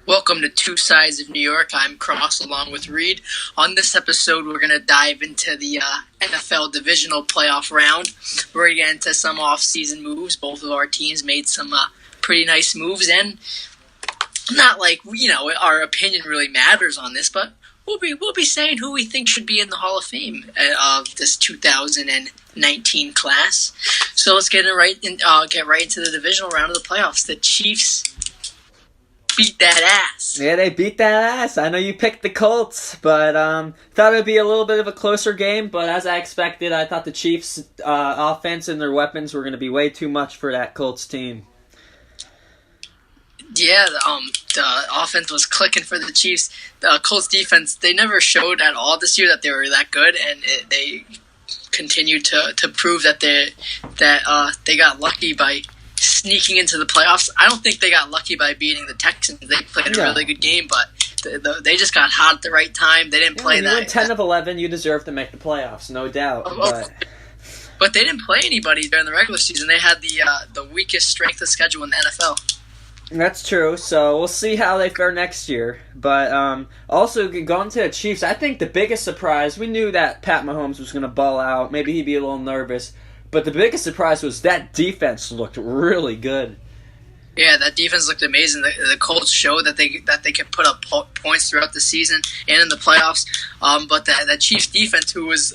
Welcome to Two Sides of New York. I'm Cross along with Reid. On this episode, we're going to dive into the NFL Divisional Playoff Round. We're going to get into some off-season moves. Both of our teams made some pretty nice moves, and not like, our opinion really matters on this, but we'll be saying who we think should be in the Hall of Fame of this 2019 class. So let's get right into the divisional round of the playoffs. The Chiefs beat that ass. Yeah, they beat that ass. I know you picked the Colts, but thought it would be a little bit of a closer game. But as I expected, I thought the Chiefs' offense and their weapons were going to be way too much for that Colts team. Yeah, the offense was clicking for the Chiefs. The Colts defense, they never showed at all this year that they were that good, and they continued to prove that they got lucky by sneaking into the playoffs. I don't think they got lucky by beating the Texans. They played a really good game, but they just got hot at the right time. They didn't play that. You win 10 of 11, you deserve to make the playoffs, no doubt. But they didn't play anybody during the regular season. They had the weakest strength of schedule in the NFL. That's true, so we'll see how they fare next year. But also, going to the Chiefs, I think the biggest surprise, we knew that Pat Mahomes was going to ball out. Maybe he'd be a little nervous. But the biggest surprise was that defense looked really good. Yeah, that defense looked amazing. The Colts showed that they could put up points throughout the season and in the playoffs. But that Chiefs defense, who was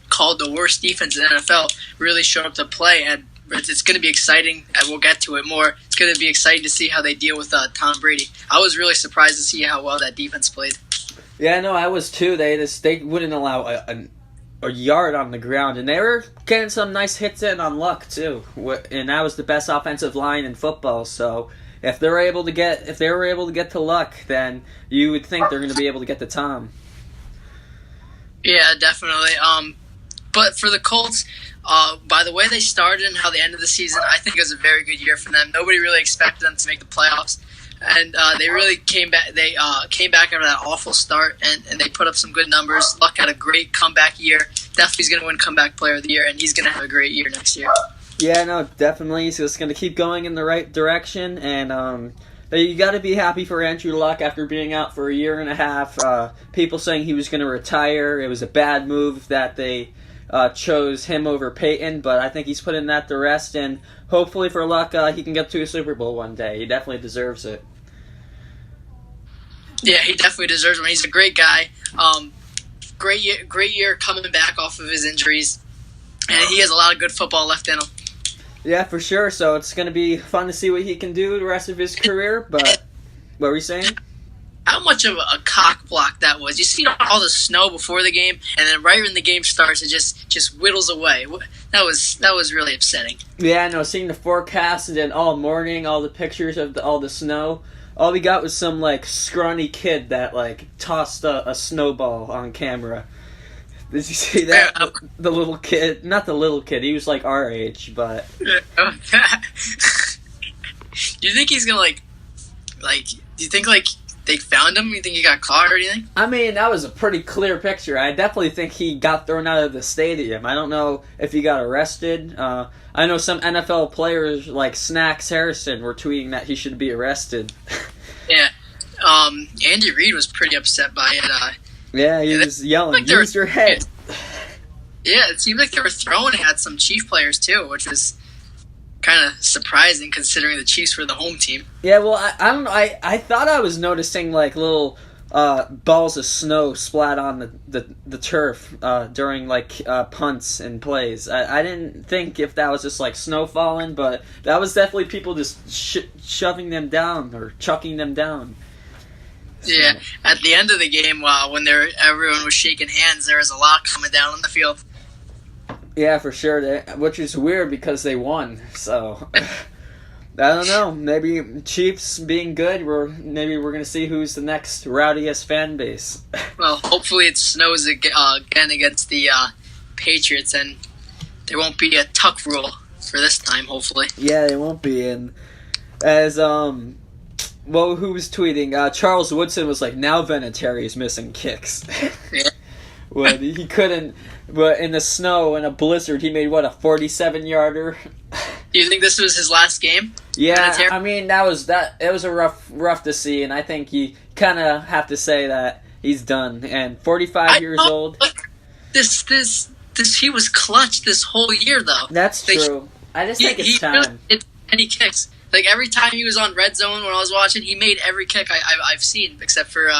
called the worst defense in the NFL, really showed up to play. And it's going to be exciting, and we'll get to it more. It's going to be exciting to see how they deal with Tom Brady. I was really surprised to see how well that defense played. Yeah, no, I was too. They wouldn't allow a yard on the ground, and they were getting some nice hits in on luck too. And that was the best offensive line in football. So if they were able to get to luck, then you would think they're going to be able to get to Tom. Yeah, definitely. But for the Colts, by the way they started and how they ended the season, I think it was a very good year for them. Nobody really expected them to make the playoffs. And they really came back. They came back after that awful start, and they put up some good numbers. Luck had a great comeback year. Definitely he's going to win Comeback Player of the Year, and he's going to have a great year next year. Yeah, no, definitely. He's just going to keep going in the right direction, and you got to be happy for Andrew Luck after being out for a year and a half. People saying he was going to retire. It was a bad move that they chose him over Peyton, but I think he's putting that to rest, and hopefully for Luck, he can get to a Super Bowl one day. He definitely deserves it. Yeah, he definitely deserves it. He's a great guy. Great year coming back off of his injuries, and he has a lot of good football left in him. Yeah, for sure. So it's going to be fun to see what he can do the rest of his career. But what were you saying? How much of a cock block that was. You see all the snow before the game, and then right when the game starts, it just whittles away. That was really upsetting. Yeah, I know. Seeing the forecast and then all morning, all the pictures of all the snow. All we got was some, scrawny kid that, tossed a snowball on camera. Did you see that? The little kid. Not the little kid. He was, our age, but... Do you think he's gonna, do you think, they found him? You think he got caught or anything? I mean, that was a pretty clear picture. I definitely think he got thrown out of the stadium. I don't know if he got arrested. I know some NFL players, like Snacks Harrison, were tweeting that he should be arrested. Yeah. Andy Reid was pretty upset by it. Yeah, he was yelling, use your head. Yeah, it seemed like they were throwing it at some Chief players, too, which was kind of surprising considering the Chiefs were the home team. Yeah, well, I don't know. I thought I was noticing, little balls of snow splat on the turf during punts and plays. I didn't think if that was just snow falling, but that was definitely people just shoving them down or chucking them down. So. Yeah, at the end of the game, when everyone was shaking hands, there was a lot coming down on the field. Yeah, for sure, which is weird because they won. So I don't know. Maybe Chiefs being good, maybe we're going to see who's the next rowdiest fan base. Well, hopefully it snows again against the Patriots, and there won't be a tuck rule for this time, hopefully. Yeah, there won't be. And as, who was tweeting? Charles Woodson was now Vinatieri is missing kicks. Yeah. When he couldn't, but in the snow, in a blizzard, he made, a 47-yarder? Do you think this was his last game? Yeah, I mean that was it was a rough to see, and I think you kind of have to say that he's done. And 45 years old. He was clutch this whole year though. That's true. I just think it's time. And he kicks. Like every time he was on Red Zone when I was watching, he made every kick I've seen except for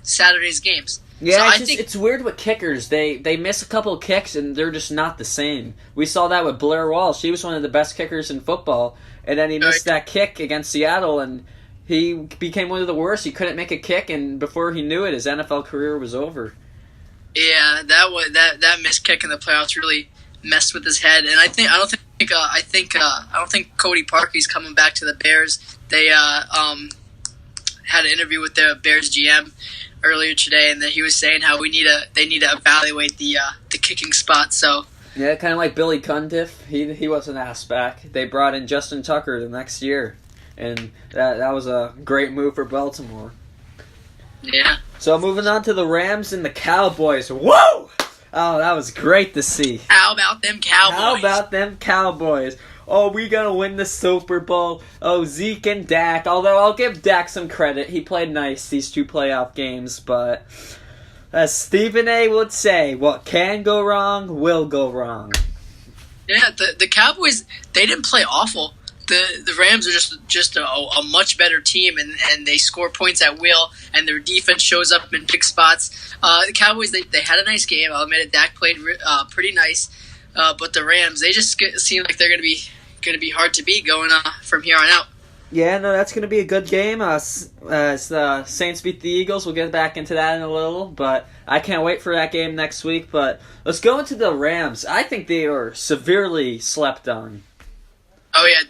Saturday's games. Yeah, so it's weird with kickers. They miss a couple of kicks and they're just not the same. We saw that with Blair Walsh. He was one of the best kickers in football, and then he missed that kick against Seattle, and he became one of the worst. He couldn't make a kick, and before he knew it, his NFL career was over. Yeah, that missed kick in the playoffs really messed with his head, and I don't think Cody Parkey's coming back to the Bears. They had an interview with the Bears GM earlier today, and that he was saying how they need to evaluate the kicking spot. So yeah, kind of like Billy Cundiff. He wasn't asked back. They brought in Justin Tucker the next year, and that was a great move for Baltimore. Yeah. So moving on to the Rams and the Cowboys. Whoa! Oh, that was great to see. How about them Cowboys? Oh, we gonna win the Super Bowl. Oh, Zeke and Dak. Although I'll give Dak some credit. He played nice these 2 playoff games. But as Stephen A. would say, what can go wrong will go wrong. Yeah, the Cowboys, they didn't play awful. The Rams are just a much better team, and they score points at will, and their defense shows up in big spots. The Cowboys, they had a nice game. I'll admit it. Dak played pretty nice, but the Rams, they just seem like they're going to be hard to beat going from here on out. Yeah, no, that's going to be a good game. As the Saints beat the Eagles, we'll get back into that in a little, but I can't wait for that game next week. But let's go into the Rams. I think they are severely slept on. Oh yeah,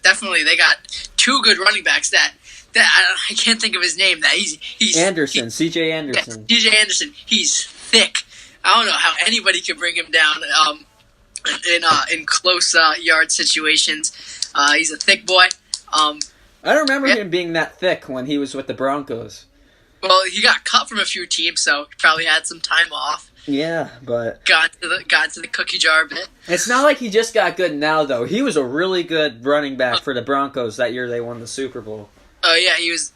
definitely. They got 2 good running backs. That I can't think of his name. That he's Anderson, C.J. Anderson. C.J. Anderson. He's thick. I don't know how anybody could bring him down in close yard situations. He's a thick boy. I don't remember him being that thick when he was with the Broncos. Well, he got cut from a few teams, so he probably had some time off. Yeah, but got to the cookie jar a bit. It's not like he just got good now, though. He was a really good running back for the Broncos that year they won the Super Bowl. Oh yeah, he was.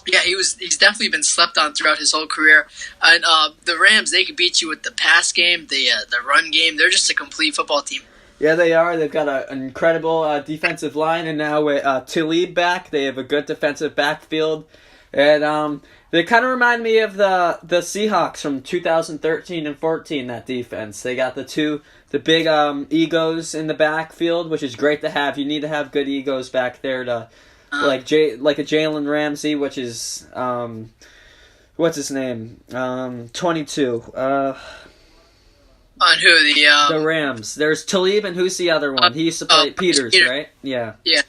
Yeah, he's definitely been slept on throughout his whole career. And the Rams, they could beat you with the pass game, the run game. They're just a complete football team. Yeah, they are. They've got an incredible defensive line, and now with Talib back, they have a good defensive backfield. And they kind of remind me of the Seahawks from 2013 and 14. That defense, they got the big egos in the backfield, which is great to have. You need to have good egos back there to like a Jalen Ramsey, which is what's his name? 22. On who the Rams? There's Talib, and who's the other one? He used to play Peters, right? Yeah. Yeah.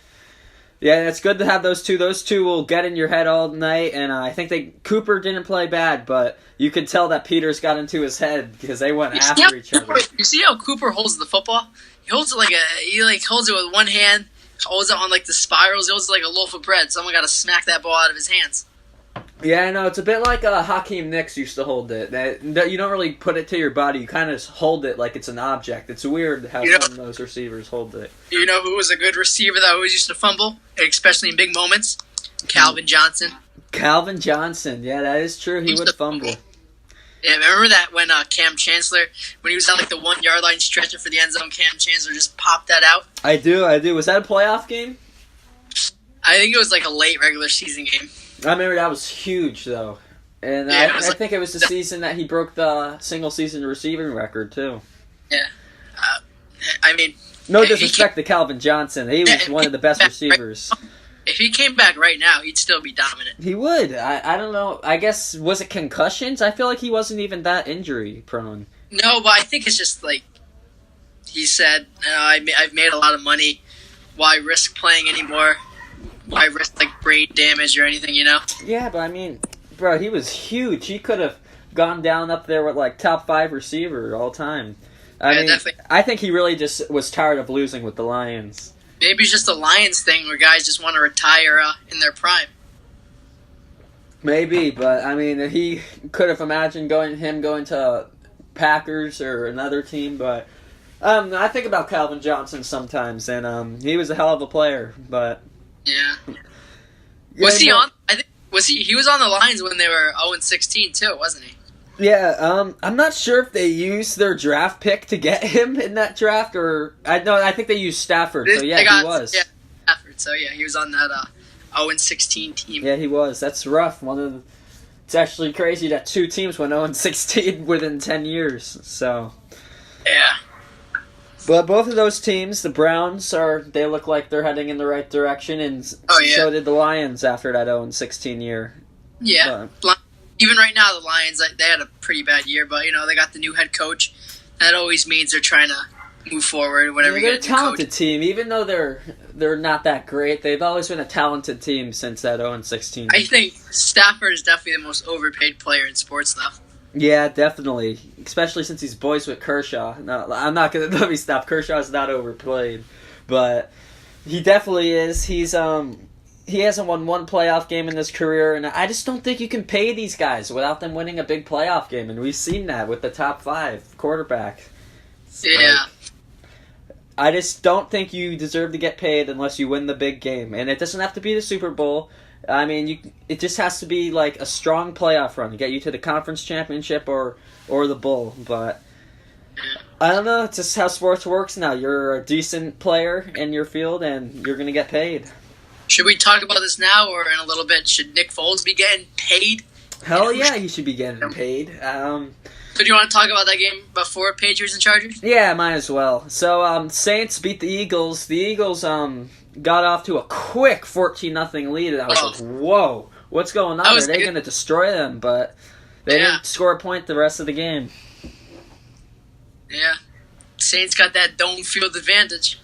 Yeah, it's good to have those two. Those two will get in your head all night, and I think Cooper didn't play bad, but you could tell that Peters got into his head because they went after each other. You see how Cooper holds the football? He holds it holds it with one hand, holds it on the spirals. He holds it like a loaf of bread. Someone got to smack that ball out of his hands. Yeah, I know. It's a bit like Hakeem Nicks used to hold it. That you don't really put it to your body. You kind of hold it like it's an object. It's weird how some of those receivers hold it. You know who was a good receiver that always used to fumble, especially in big moments? Calvin Johnson. Calvin Johnson. Yeah, that is true. He would fumble. Yeah, remember that when Cam Chancellor, when he was on the 1 yard line stretching for the end zone, Cam Chancellor just popped that out? I do. Was that a playoff game? I think it was a late regular season game. I remember that was huge, though. And yeah, I think it was the season that he broke the single-season receiving record, too. Yeah. I mean... No disrespect to Calvin Johnson. He was one of the best receivers. If he came back right now, he'd still be dominant. He would. I don't know. I guess, was it concussions? I feel like he wasn't even that injury-prone. No, but I think it's just, he said, I've made a lot of money. Why risk playing anymore? Why risk brain damage or anything, you know? Yeah, but I mean, bro, he was huge. He could have gone down up there with top 5 receiver all time. I mean, definitely. I think he really just was tired of losing with the Lions. Maybe it's just a Lions thing where guys just want to retire in their prime. Maybe, but I mean, he could have imagined going to Packers or another team, but I think about Calvin Johnson sometimes, and he was a hell of a player, but Yeah. Was he on? I think he was on the Lions when they were 0-16 too, wasn't he? Yeah, I'm not sure if they used their draft pick to get him in that draft, or I think they used Stafford. So yeah, he was. Yeah, Stafford. So yeah, he was on that 0-16 team. Yeah, he was. That's rough. It's actually crazy that two teams went 0-16 within 10 years. So yeah. But both of those teams, the Browns, they look like they're heading in the right direction, and so did the Lions after that 0-16 year. Yeah. Even right now, the Lions, they had a pretty bad year, but, they got the new head coach. That always means they're trying to move forward whenever you get a new coach. They're a talented team. Even though they're not that great, they've always been a talented team since that 0-16. I think Stafford is definitely the most overpaid player in sports, though. Yeah, definitely. Especially since he's boys with Kershaw. No, I'm not going to let me stop. Kershaw's not overplayed. But he definitely is. He hasn't won one playoff game in his career, and I just don't think you can pay these guys without them winning a big playoff game, and we've seen that with the top 5 quarterback. Yeah. I just don't think you deserve to get paid unless you win the big game, and it doesn't have to be the Super Bowl. I mean, it just has to be like a strong playoff run to get you to the conference championship or the bowl, but I don't know, it's just how sports works now. You're a decent player in your field, and you're going to get paid. Should we talk about this now or in a little bit? Should Nick Foles be getting paid? Hell yeah, he should be getting paid. So do you want to talk about that game before Patriots and Chargers? Yeah, might as well. So Saints beat the Eagles. The Eagles got off to a quick 14-0 lead, and I was like, whoa, what's going on? Are they going to destroy them? But they didn't score a point the rest of the game. Yeah. Saints got that dome field advantage.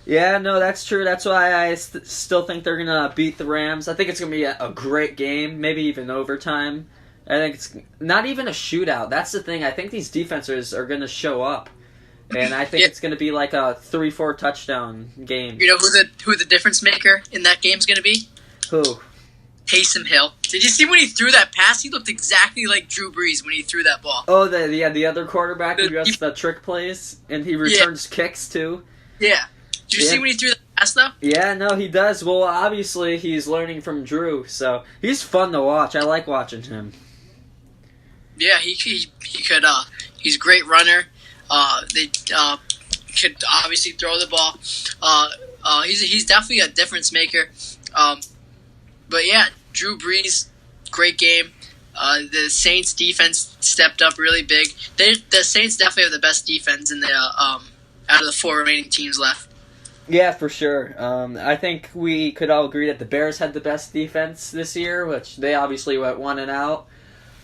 Yeah, no, that's true. That's why I still think they're going to beat the Rams. I think it's going to be a great game, maybe even overtime. I think it's not even a shootout. That's the thing. I think these defenses are going to show up. And I think it's going to be like a 3-4 touchdown game. You know who the difference maker in that game is going to be? Who? Taysom Hill. Did you see when he threw that pass? He looked exactly like Drew Brees when he threw that ball. Oh, the other quarterback who does the trick plays, and he returns kicks too. Yeah. Did you see when he threw that pass, though? Yeah, no, he does. Well, obviously, he's learning from Drew, so he's fun to watch. I like watching him. Yeah, he could. He's a great runner. They could obviously throw the ball. He's definitely a difference maker. But yeah, Drew Brees, great game. The Saints defense stepped up really big. The Saints definitely have the best defense in the out of the 4 remaining teams left. Yeah, for sure. I think we could all agree that the Bears had the best defense this year, which they obviously went 1-0.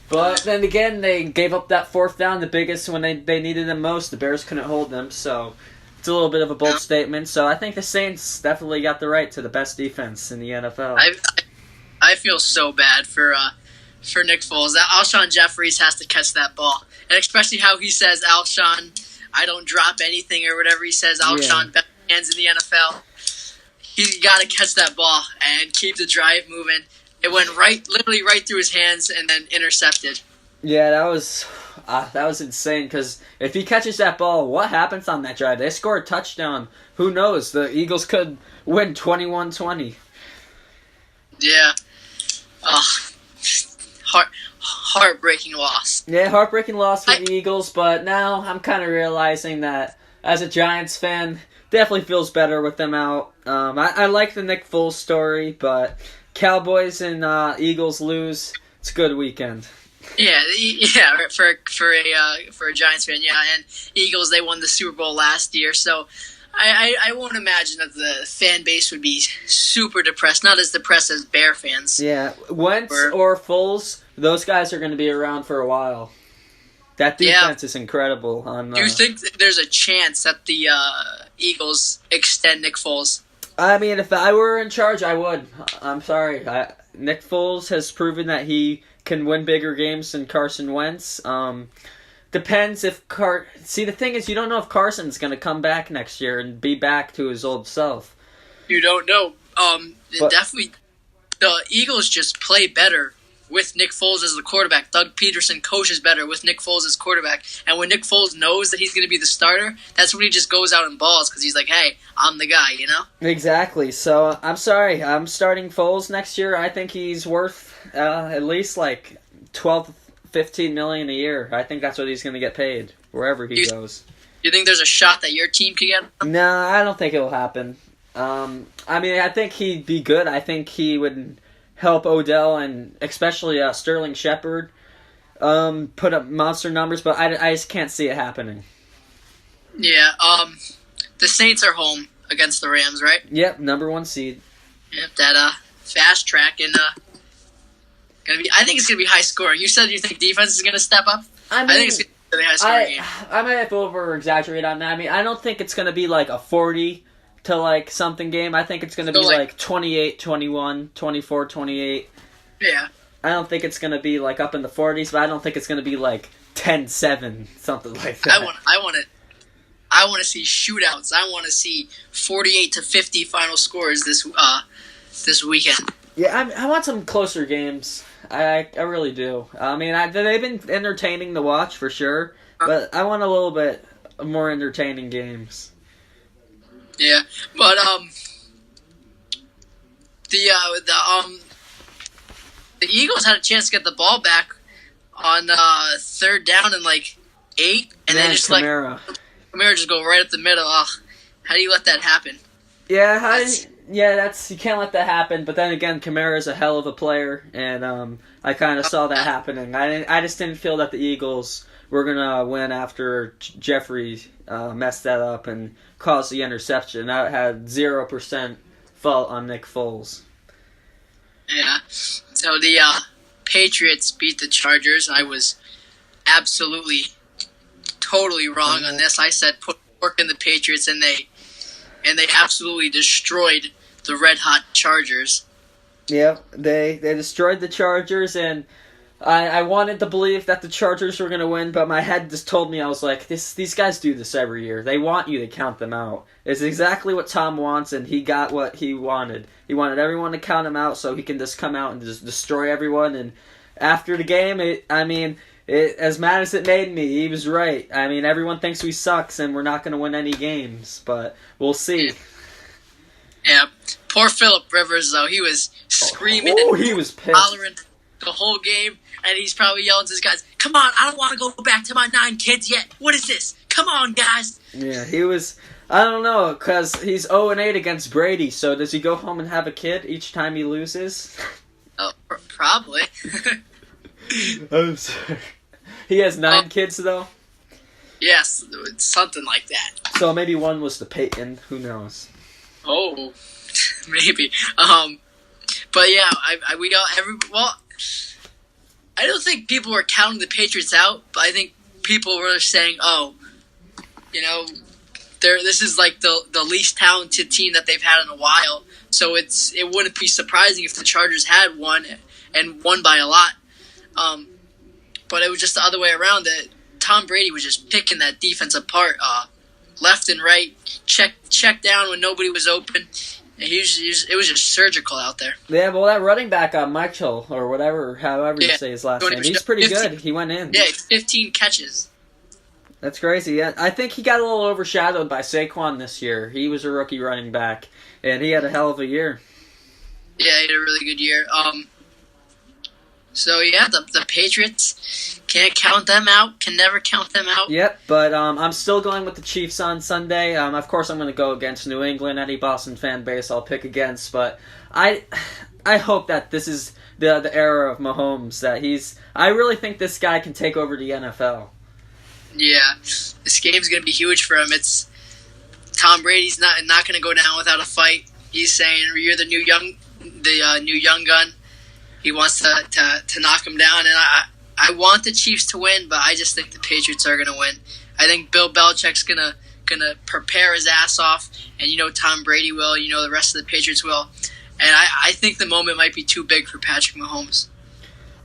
But then again, they gave up that 4th down, the biggest when they needed them most. The Bears couldn't hold them, so it's a little bit of a bold statement. So I think the Saints definitely got the right to the best defense in the NFL. I feel so bad for Nick Foles. Alshon Jeffries has to catch that ball, and especially how he says, "Alshon, I don't drop anything," or whatever he says. Alshon, best hands in the NFL. He's got to catch that ball and keep the drive moving. It went literally right through his hands, and then intercepted. Yeah, that was insane. Because if he catches that ball, what happens on that drive? They score a touchdown. Who knows? The Eagles could win 21-20. Yeah. Heartbreaking loss. Yeah, heartbreaking loss for the Eagles. But now I'm kind of realizing that as a Giants fan, definitely feels better with them out. I like the Nick Foles story, but Cowboys and Eagles lose. It's a good weekend. Yeah, for a Giants fan, yeah. And Eagles, they won the Super Bowl last year, so I won't imagine that the fan base would be super depressed. Not as depressed as Bear fans. Yeah, Wentz or Foles, those guys are going to be around for a while. That defense is incredible. Do you think there's a chance that the Eagles extend Nick Foles? I mean, if I were in charge, I would. I'm sorry. Nick Foles has proven that he can win bigger games than Carson Wentz. Depends if See, the thing is, you don't know if Carson's going to come back next year and be back to his old self. You don't know. Definitely, the Eagles just play better with Nick Foles as the quarterback. Doug Peterson coaches better with Nick Foles as quarterback. And when Nick Foles knows that he's going to be the starter, that's when he just goes out and balls because he's like, hey, I'm the guy, you know? Exactly. So, I'm sorry. I'm starting Foles next year. I think he's worth at least like 12, 15 million a year. I think that's what he's going to get paid wherever he goes. You think there's a shot that your team could get him? No, I don't think it will happen. I think he'd be good. I think he would help Odell and especially Sterling Shepard put up monster numbers, but I just can't see it happening. Yeah, the Saints are home against the Rams, right? Yep, number 1 seed. Yep, that fast track and I think it's gonna be high scoring. You said you think defense is gonna step up. I think it's gonna be a really high scoring game. I might have to over exaggerate on that. I mean, I don't think it's gonna be like a 40 to like something game. I think it's gonna be like 28-21, 24-28. Yeah. I don't think it's gonna be like up in the 40s, but I don't think it's gonna be like 10-7, something like that. I want to see shootouts. I want to see 48-50 final scores this weekend. Yeah, I want some closer games. I really do. I mean, they've been entertaining to watch for sure, but I want a little bit more entertaining games. Yeah, but the Eagles had a chance to get the ball back on third down and like 8, and then just Kamara just go right up the middle. Ugh, how do you let that happen? Yeah, you can't let that happen. But then again, Kamara's a hell of a player, and I kind of saw that happening. I just didn't feel that the Eagles were gonna win after Jeffrey messed that up and caused the interception. I had 0% fault on Nick Foles. Yeah. So the Patriots beat the Chargers. I was absolutely, totally wrong on this. I said put work in the Patriots, and they absolutely destroyed the red-hot Chargers. Yeah, they destroyed the Chargers, and I wanted to believe that the Chargers were going to win, but my head just told me, I was like, these guys do this every year. They want you to count them out. It's exactly what Tom wants, and he got what he wanted. He wanted everyone to count him out so he can just come out and just destroy everyone, and after the game, as mad as it made me, he was right. I mean, everyone thinks we sucks, and we're not going to win any games, but we'll see. Yeah, poor Phillip Rivers, though. He was screaming he was pissed. Hollering the whole game, and he's probably yelling to his guys, come on, I don't want to go back to my 9 kids yet. What is this? Come on, guys. Yeah, he was, I don't know, because he's 0-8 against Brady, so does he go home and have a kid each time he loses? Oh, probably. I'm sorry. He has 9 kids, though? Yes, something like that. So maybe one was the Peyton, who knows? Oh, maybe. But yeah, I don't think people were counting the Patriots out, but I think people were saying, oh, you know, this is like the least talented team that they've had in a while, so it wouldn't be surprising if the Chargers had won and won by a lot. But it was just the other way around. That Tom Brady was just picking that defense apart, left and right, check down when nobody was open. It was just surgical out there. Yeah, well, that running back, Michael, or whatever, however you say his last name, he's pretty 15, good. He went in. Yeah, 15 catches. That's crazy. Yeah, I think he got a little overshadowed by Saquon this year. He was a rookie running back, and he had a hell of a year. Yeah, he had a really good year. So, yeah, the Patriots, can't count them out, can never count them out. Yep, but I'm still going with the Chiefs on Sunday. Of course, I'm going to go against New England. Any Boston fan base I'll pick against, but I hope that this is the era of Mahomes, that I really think this guy can take over the NFL. Yeah, this game's going to be huge for him. Tom Brady's not going to go down without a fight. He's saying, you're the new young gun. He wants to knock him down, and I want the Chiefs to win, but I just think the Patriots are going to win. I think Bill Belichick's gonna prepare his ass off, and Tom Brady will, the rest of the Patriots will, and I think the moment might be too big for Patrick Mahomes.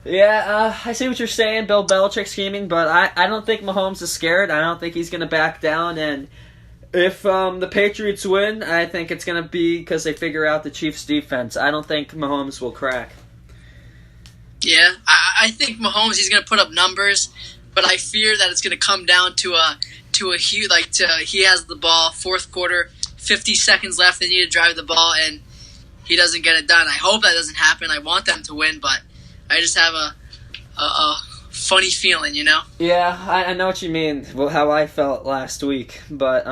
Yeah, I see what you're saying, Bill Belichick scheming, but I don't think Mahomes is scared. I don't think he's going to back down, and if the Patriots win, I think it's going to be because they figure out the Chiefs' defense. I don't think Mahomes will crack. Yeah, I think Mahomes, he's going to put up numbers, but I fear that it's going to come down to a huge, he has the ball, fourth quarter, 50 seconds left, they need to drive the ball, and he doesn't get it done. I hope that doesn't happen. I want them to win, but I just have a funny feeling, you know? Yeah, I know what you mean, how I felt last week, but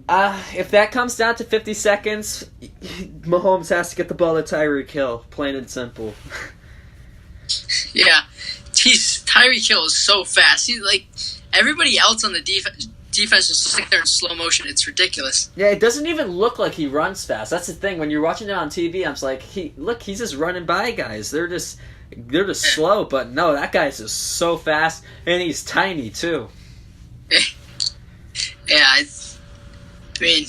if that comes down to 50 seconds, Mahomes has to get the ball to Tyreek Hill, plain and simple. Yeah, Tyreek Hill is so fast. He's like everybody else on the defense just sitting there in slow motion. It's ridiculous. Yeah, it doesn't even look like he runs fast. That's the thing. When you're watching it on TV, I'm just like, he's just running by guys. They're just slow, but no, that guy's just so fast, and he's tiny too. Yeah, I mean,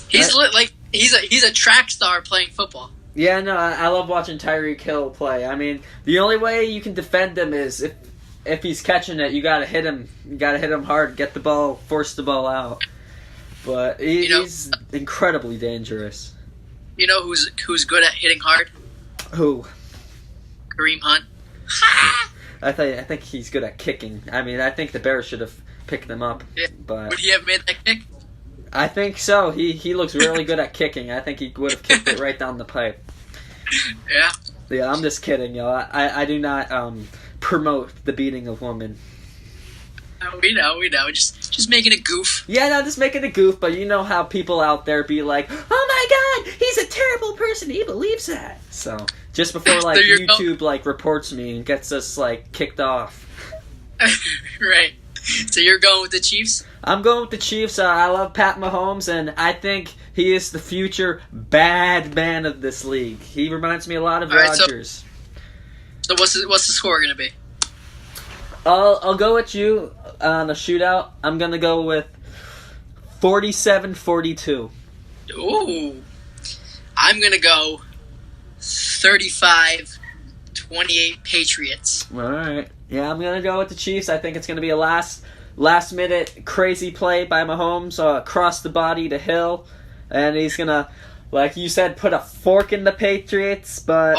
he's a track star playing football. Yeah, no, I love watching Tyreek Hill play. I mean, the only way you can defend him is if he's catching it, you gotta hit him. You gotta hit him hard, get the ball, force the ball out. But he's incredibly dangerous. You know who's good at hitting hard? Who? Kareem Hunt. I think he's good at kicking. I mean, I think the Bears should have picked him up. Yeah. But would he have made that kick? I think so. He looks really good at kicking. I think he would have kicked it right down the pipe. Yeah. Yeah, I'm just kidding, yo. I do not promote the beating of women. We know. Just making a goof. Yeah, no, just making a goof, but you know how people out there be like, oh my god, he's a terrible person, he believes that. So, just before, YouTube, reports me and gets us, kicked off. Right. So you're going with the Chiefs? I'm going with the Chiefs. I love Pat Mahomes, and I think he is the future bad man of this league. He reminds me a lot of Rodgers. So what's the score going to be? I'll go with you on a shootout. I'm going to go with 47-42. Ooh. I'm going to go 35-28 Patriots. All right. Yeah, I'm going to go with the Chiefs. I think it's going to be a last-minute crazy play by Mahomes across the body to Hill. And he's going to, like you said, put a fork in the Patriots. But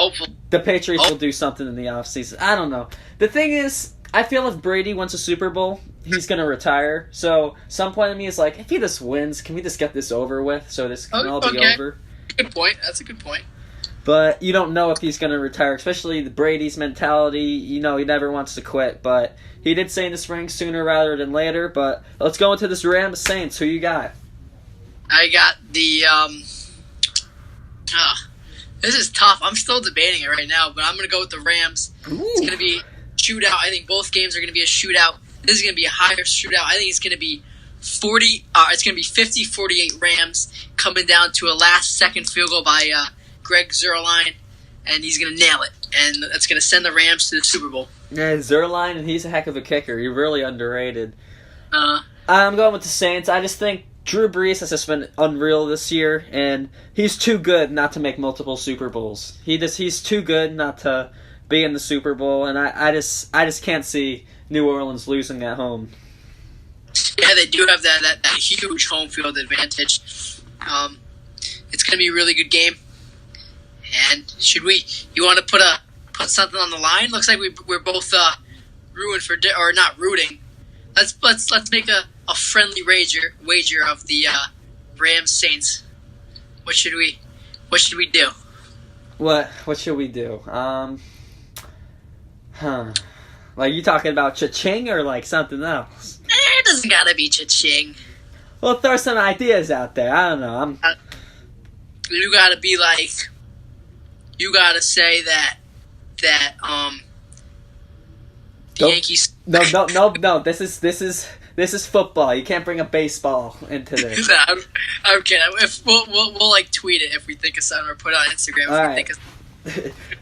the Patriots will do something in the offseason. I don't know. The thing is, I feel if Brady wins a Super Bowl, he's going to retire. So some point in me is like, if he just wins, can we just get this over with so this can all be over? Good point. That's a good point. But you don't know if he's going to retire, especially the Brady's mentality. You know, he never wants to quit. But he did say in the spring sooner rather than later. But let's go into this Rams Saints. Who you got? I got the... this is tough. I'm still debating it right now, but I'm going to go with the Rams. Ooh. It's going to be a shootout. I think both games are going to be a shootout. This is going to be a higher shootout. I think it's going to be 50-48 Rams coming down to a last-second field goal by Greg Zuerlein, and he's going to nail it. And that's going to send the Rams to the Super Bowl. Yeah, Zuerlein, and he's a heck of a kicker. He's really underrated. I'm going with the Saints. I just think Drew Brees has just been unreal this year, and he's too good not to make multiple Super Bowls. He's too good not to be in the Super Bowl, and I just can't see New Orleans losing at home. Yeah, they do have that huge home field advantage. It's going to be a really good game. And you want to put something on the line? Looks like we're both not rooting. Let's make a friendly wager of the Rams Saints. What should we do? What should we do? Like, you talking about cha-ching or like something else? It doesn't gotta be cha-ching. Well, throw some ideas out there. I don't know. You gotta be like. You gotta say that the Yankees. No. This is football. You can't bring a baseball into this. I'm kidding. If we'll tweet it if we think of something, or put it on Instagram if we think of.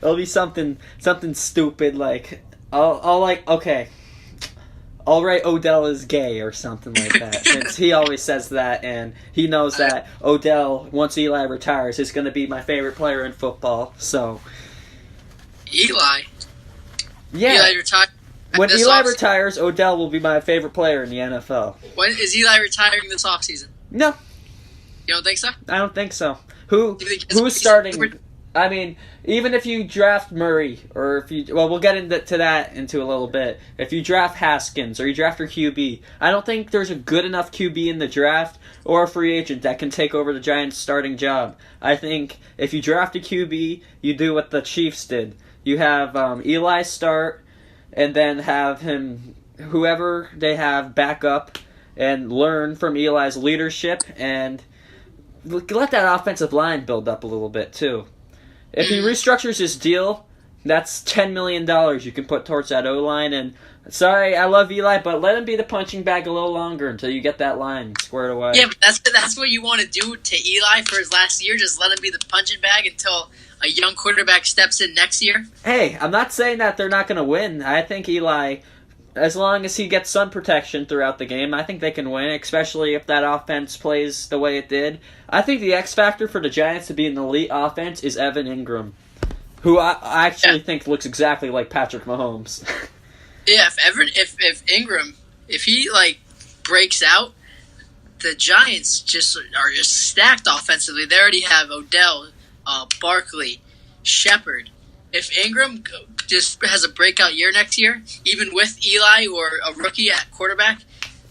It'll be something stupid like I'll write Odell is gay or something like that, since he always says that, and he knows that Odell, once Eli retires, is going to be my favorite player in football. So Eli? Yeah. Eli retired. When Eli retires, Odell will be my favorite player in the NFL. When is Eli retiring this offseason? No. You don't think so? I don't think so. Who's starting? I mean, even if you draft Murray, or if you... Well, we'll get into that into a little bit. If you draft Haskins, or you draft your QB, I don't think there's a good enough QB in the draft or a free agent that can take over the Giants' starting job. I think if you draft a QB, you do what the Chiefs did. You have Eli start, and then have him, whoever they have, back up and learn from Eli's leadership, and let that offensive line build up a little bit, too. If he restructures his deal, that's $10 million you can put towards that O-line. And sorry, I love Eli, but let him be the punching bag a little longer until you get that line squared away. Yeah, but that's what you want to do to Eli for his last year. Just let him be the punching bag until a young quarterback steps in next year. Hey, I'm not saying that they're not going to win. I think Eli, as long as he gets sun protection throughout the game, I think they can win, especially if that offense plays the way it did. I think the X factor for the Giants to be an elite offense is Evan Ingram, who I actually think looks exactly like Patrick Mahomes. Yeah, if Ingram, if he breaks out, the Giants are just stacked offensively. They already have Odell, Barkley, Shepard. If Ingram just has a breakout year next year, even with Eli or a rookie at quarterback,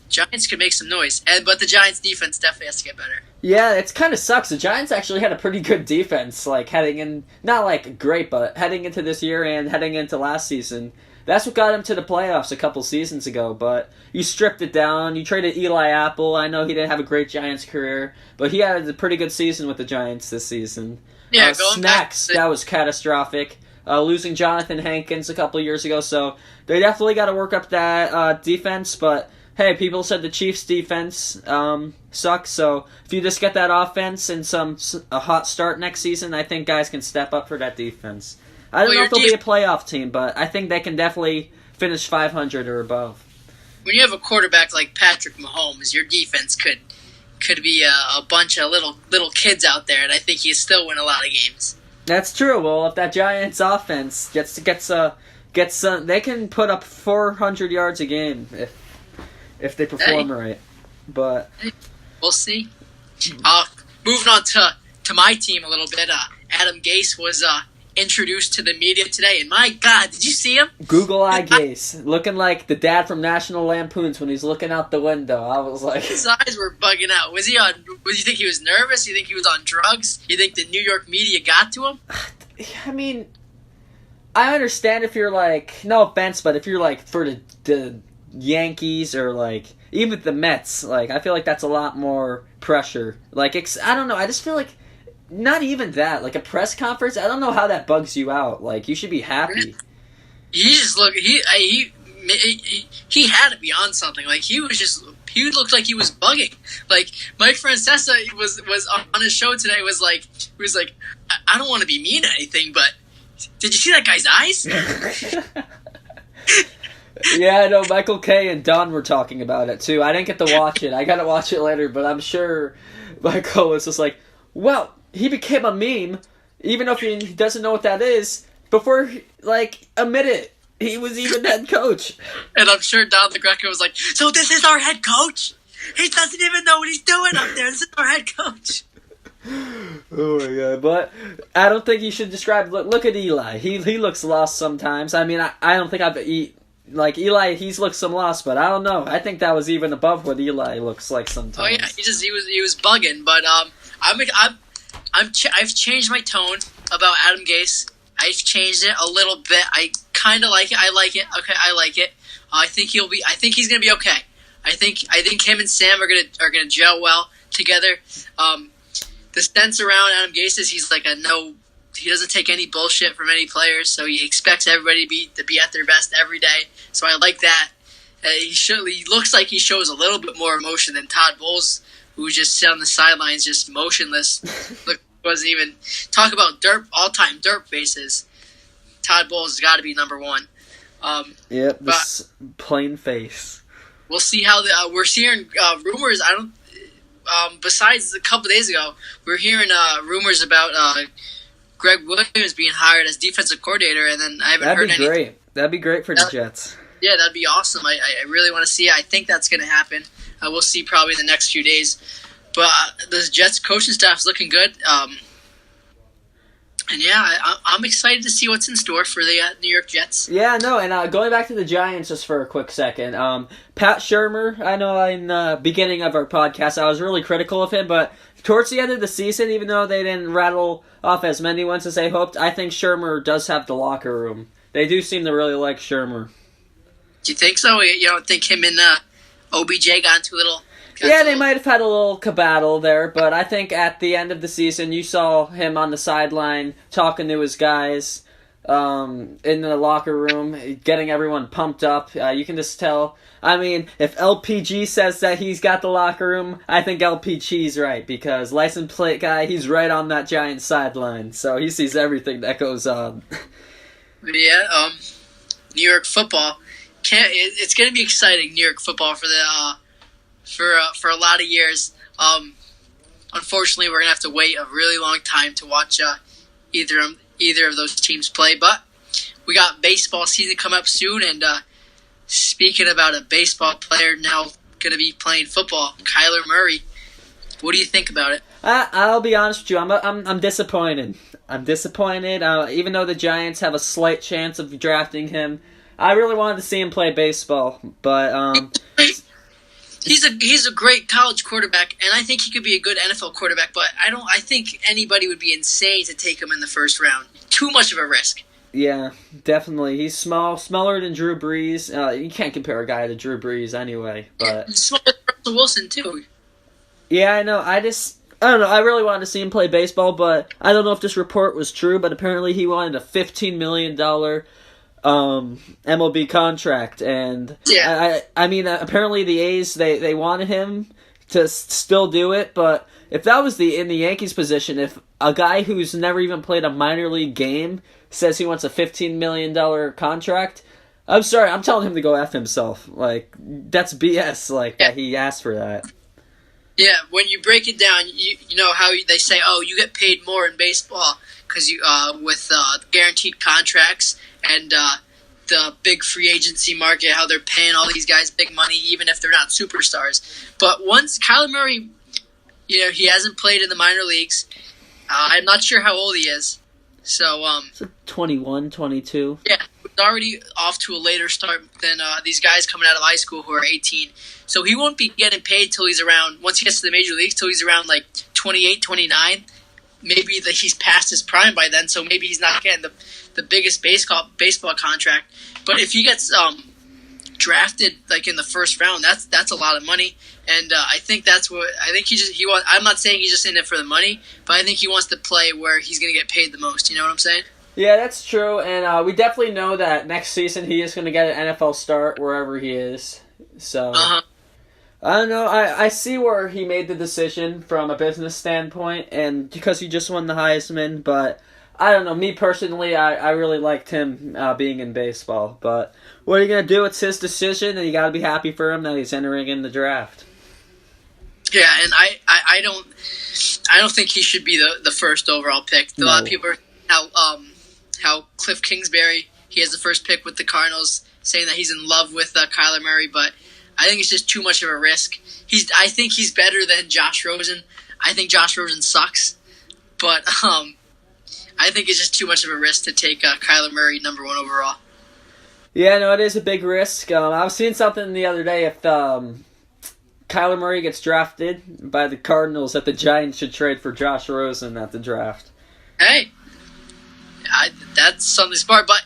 Giants could make some noise. But the Giants' defense definitely has to get better. Yeah, it kind of sucks. The Giants actually had a pretty good defense, heading in, not great, but heading into this year and heading into last season. That's what got him to the playoffs a couple seasons ago, but you stripped it down. You traded Eli Apple. I know he didn't have a great Giants career, but he had a pretty good season with the Giants this season. Yeah, Snacks, that was catastrophic. Losing Jonathan Hankins a couple years ago, so they definitely got to work up that defense, but hey, people said the Chiefs' defense sucks, so if you just get that offense and a hot start next season, I think guys can step up for that defense. I don't know if they'll be a playoff team, but I think they can definitely finish 500 or above. When you have a quarterback like Patrick Mahomes, your defense could be a bunch of little kids out there, and I think you still win a lot of games. That's true. Well, if that Giants offense gets they can put up 400 yards a game if they perform right. But we'll see. Moving on to my team a little bit. Adam Gase was introduced to the media today, and my God, did you see him? Google Eye Gase, looking like the dad from National Lampoons when he's looking out the window. I was like, his eyes were bugging out. Was he on? You think he was nervous? You think he was on drugs? You think the New York media got to him? I mean, I understand if you're no offense, but if you're for the Yankees or even the Mets, I feel like that's a lot more pressure. I don't know. I just feel like. Not even that. A press conference, I don't know how that bugs you out. You should be happy. He just looked. He had to be on something. He looked like he was bugging. Mike Francesa was on his show today. He was like, I don't want to be mean or anything, but did you see that guy's eyes? Yeah, I know. Michael Kay and Don were talking about it too. I didn't get to watch it. I got to watch it later, but I'm sure Michael was just well. He became a meme, even if he doesn't know what that is, before, admit it. He was even head coach. And I'm sure Don LaGreca was like, so this is our head coach? He doesn't even know what he's doing up there. This is our head coach. Oh, my God. But I don't think you should describe... Look at Eli. He looks lost sometimes. I mean, I don't think Eli, he's looked some lost, but I don't know. I think that was even above what Eli looks like sometimes. Oh, yeah. He was bugging, but I've changed my tone about Adam Gase. I've changed it a little bit. I kind of like it. I like it. Okay, I like it. I think he's gonna be okay. I think him and Sam are gonna gel well together. The sense around Adam Gase is he's he doesn't take any bullshit from any players, so he expects everybody to be at their best every day. So I like that. He looks like he shows a little bit more emotion than Todd Bowles, who just sit on the sidelines, just motionless. Wasn't even talk about all-time dirt bases. Todd Bowles has got to be number one. Yep, this plain face. We'll see how we're hearing rumors. Besides a couple days ago, we're hearing rumors about Greg Williams being hired as defensive coordinator, and then I haven't heard anything. That'd be great. That'd be great for the Jets. Yeah, that'd be awesome. I really want to see it. I think that's going to happen. We'll see probably in the next few days. But the Jets coaching staff is looking good. And I'm excited to see what's in store for the New York Jets. Yeah, no, and going back to the Giants just for a quick second. Pat Shurmur, I know in the beginning of our podcast I was really critical of him, but towards the end of the season, even though they didn't rattle off as many ones as they hoped, I think Shurmur does have the locker room. They do seem to really like Shurmur. Do you think so? You don't think him and OBJ got into a little... Yeah, they might have had a little cabal there, but I think at the end of the season, you saw him on the sideline talking to his guys in the locker room, getting everyone pumped up. You can just tell. I mean, if LPG says that he's got the locker room, I think LPG's right, because license plate guy, he's right on that Giants sideline, so he sees everything that goes on. Yeah, New York football. It's going to be exciting, New York football, for the... For a lot of years. Unfortunately, we're gonna have to wait a really long time to watch either of those teams play. But we got baseball season coming up soon, and speaking about a baseball player now gonna be playing football, Kyler Murray. What do you think about it? I'll be honest with you. I'm disappointed. I'm disappointed. Even though the Giants have a slight chance of drafting him, I really wanted to see him play baseball, but He's a great college quarterback, and I think he could be a good NFL quarterback. But I think anybody would be insane to take him in the first round. Too much of a risk. Yeah, definitely. He's smaller than Drew Brees. You can't compare a guy to Drew Brees anyway. But he's smaller than Russell Wilson too. Yeah, I know. I don't know. I really wanted to see him play baseball, but I don't know if this report was true. But apparently, he wanted a $15 million MLB contract, and yeah. I mean, apparently the A's they wanted him to still do it, but if that was in the Yankees' position, if a guy who's never even played a minor league game says he wants a $15 million contract, I'm sorry, I'm telling him to go F himself. Like, that's BS. Like, that he asked for that. Yeah, when you break it down, you know how they say, oh, you get paid more in baseball because you with guaranteed contracts and the big free agency market, how they're paying all these guys big money even if they're not superstars. But once Kyler Murray, he hasn't played in the minor leagues. I'm not sure how old he is. So it's like 21, 22. Yeah, he's already off to a later start than these guys coming out of high school who are 18. So he won't be getting paid till he's around, once he gets to the major leagues, till he's around like 28, 29. Maybe he's past his prime by then, so maybe he's not getting the biggest baseball contract. But if he gets drafted like in the first round, that's a lot of money, and I think that's what he wants. I'm not saying he's just in it for the money, but I think he wants to play where he's going to get paid the most. You know what I'm saying? Yeah, that's true, and we definitely know that next season he is going to get an NFL start wherever he is. So. I don't know. I see where he made the decision from a business standpoint, and because he just won the Heisman. But I don't know. Me personally, I really liked him being in baseball. But what are you gonna do? It's his decision, and you gotta be happy for him that he's entering in the draft. Yeah, and I don't think he should be the first overall pick. No. A lot of people are how Cliff Kingsbury, he has the first pick with the Cardinals, saying that he's in love with Kyler Murray, but I think it's just too much of a risk. I think he's better than Josh Rosen. I think Josh Rosen sucks, but I think it's just too much of a risk to take Kyler Murray number 1 overall. Yeah, no, it is a big risk. I was seeing something the other day. If Kyler Murray gets drafted by the Cardinals, that the Giants should trade for Josh Rosen at the draft. Hey, that's something smart, but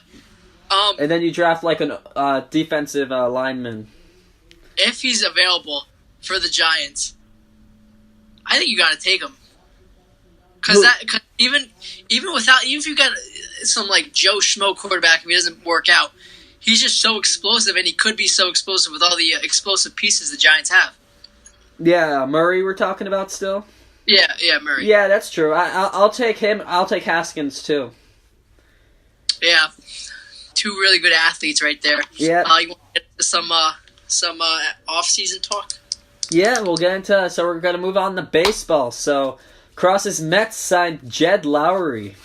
and then you draft like a defensive lineman. If he's available for the Giants, I think you got to take him. Cause even if you got some like Joe Schmo quarterback, if he doesn't work out, he's just so explosive, and he could be so explosive with all the explosive pieces the Giants have. Yeah, Murray we're talking about still? Yeah, Murray. Yeah, that's true. I'll take him. I'll take Haskins too. Yeah, 2 really good athletes right there. Yeah. You want to get into some off-season talk? Yeah, we'll get into. So we're gonna move on to baseball. So Cross's Mets signed Jed Lowry.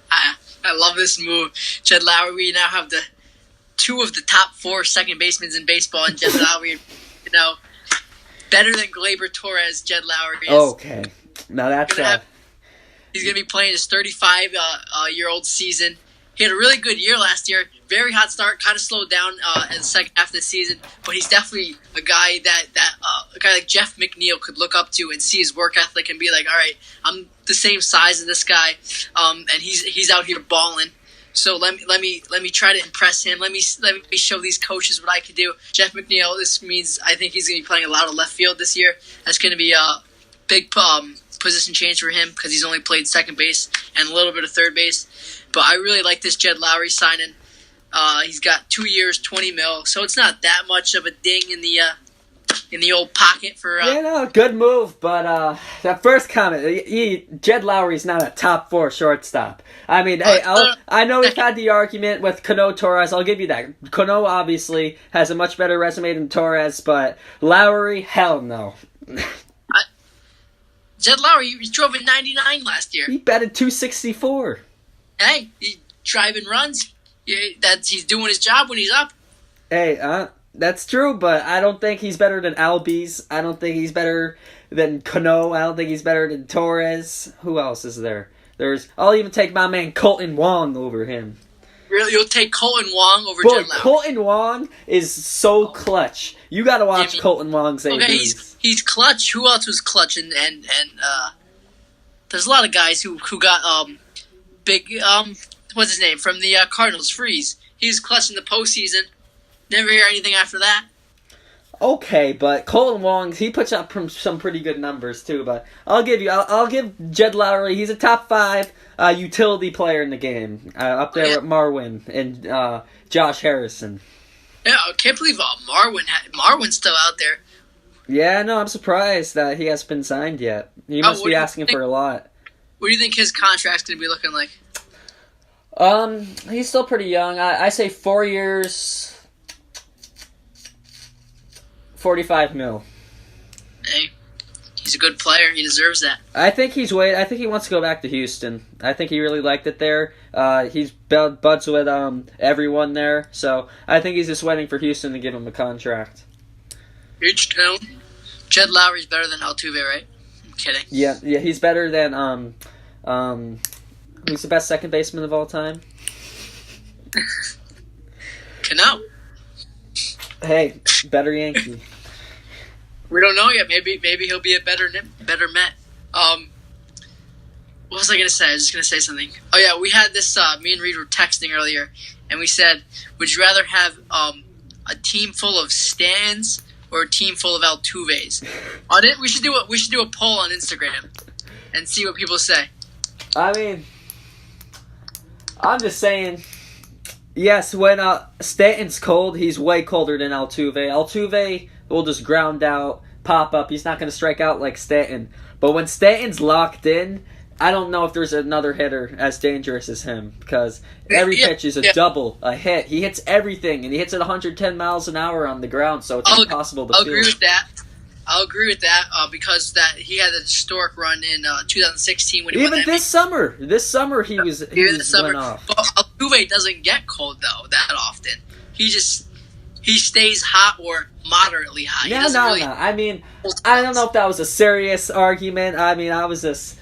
I love this move. Jed Lowry, we now have the 2 of the top 4 second basemen in baseball, and Jed Lowry, better than Gleyber Torres, Jed Lowry is. Okay. Now that's He's going to be playing his 35-year-old season. He had a really good year last year. Very hot start, kind of slowed down in the second half of the season. But he's definitely a guy that a guy like Jeff McNeil could look up to and see his work ethic and be like, all right, I'm the same size as this guy, and he's out here balling. So let me try to impress him. Let me show these coaches what I can do. Jeff McNeil. This means I think he's going to be playing a lot of left field this year. That's going to be a big position change for him because he's only played second base and a little bit of third base. But I really like this Jed Lowry signing. He's got 2 years, $20 million, so it's not that much of a ding in the old pocket for. Good move. But that first comment, Jed Lowry's not a top 4 shortstop. I mean, hey, I know we've had the argument with Cano Torres. I'll give you that. Cano obviously has a much better resume than Torres, but Lowry, hell no. Jed Lowry, he drove in 99 last year. He batted .264. Hey, he's driving runs. He's doing his job when he's up. Hey, that's true, but I don't think he's better than Albies. I don't think he's better than Cano. I don't think he's better than Torres. Who else is there? I'll even take my man Colton Wong over him. Really? You'll take Colton Wong over Jed Lowry? Colton Wong is so clutch. You gotta watch Colton Wong's ABs. Okay, he's clutch. Who else was clutch? And there's a lot of guys who got big what's his name from the Cardinals? Freeze. He was clutch in the postseason. Never hear anything after that. Okay, but Colton Wong, he puts up some pretty good numbers too. But I'll give Jed Lowry. He's a top 5 utility player in the game, up there with Marwin and Josh Harrison. Yeah, I can't believe Marwin's still out there. Yeah, no, I'm surprised that he hasn't been signed yet. He must be asking for a lot. What do you think his contract's going to be looking like? He's still pretty young. I say 4 years, $45 million. Hey, he's a good player. He deserves that. I think he wants to go back to Houston. I think he really liked it there. He's buds with everyone there, so I think he's just waiting for Houston to give him a contract. H-Town. Jed Lowry's better than Altuve, right? I'm kidding. Yeah, he's better than who's the best second baseman of all time? Cano. Hey, better Yankee. We don't know yet. Maybe he'll be a better Met. What was I gonna say? I was just gonna say something. Oh yeah, we had this. Me and Reid were texting earlier, and we said, "Would you rather have a team full of Stans or a team full of Altuves?" On it, we should do a poll on Instagram and see what people say. I mean, I'm just saying. Yes, when Stanton's cold, he's way colder than Altuve. Altuve will just ground out, pop up. He's not going to strike out like Stanton. But when Stanton's locked in, I don't know if there's another hitter as dangerous as him because every pitch is a double, a hit. He hits everything, and he hits at 110 miles an hour on the ground, so it's impossible to I'll field. I'll agree with that because he had a historic run in 2016 when he even won this summer. This summer he went off. But Altuve doesn't get cold though that often. He stays hot or moderately hot. Yeah, no. I mean, I don't know if that was a serious argument. I mean, I was just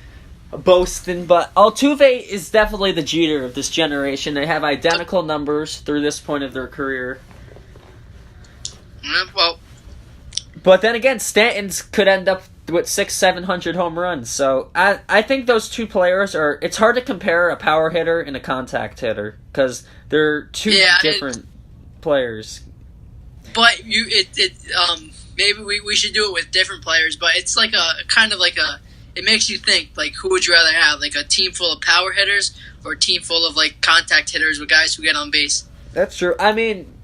boasting, but Altuve is definitely the Jeter of this generation. They have identical numbers through this point of their career. Well. But then again, Stanton's could end up with 600-700 home runs. So I think those two players are. It's hard to compare a power hitter and a contact hitter because they're two different players. But maybe we should do it with different players. But it's like it makes you think like who would you rather have, like a team full of power hitters or a team full of like contact hitters with guys who get on base. That's true. I mean.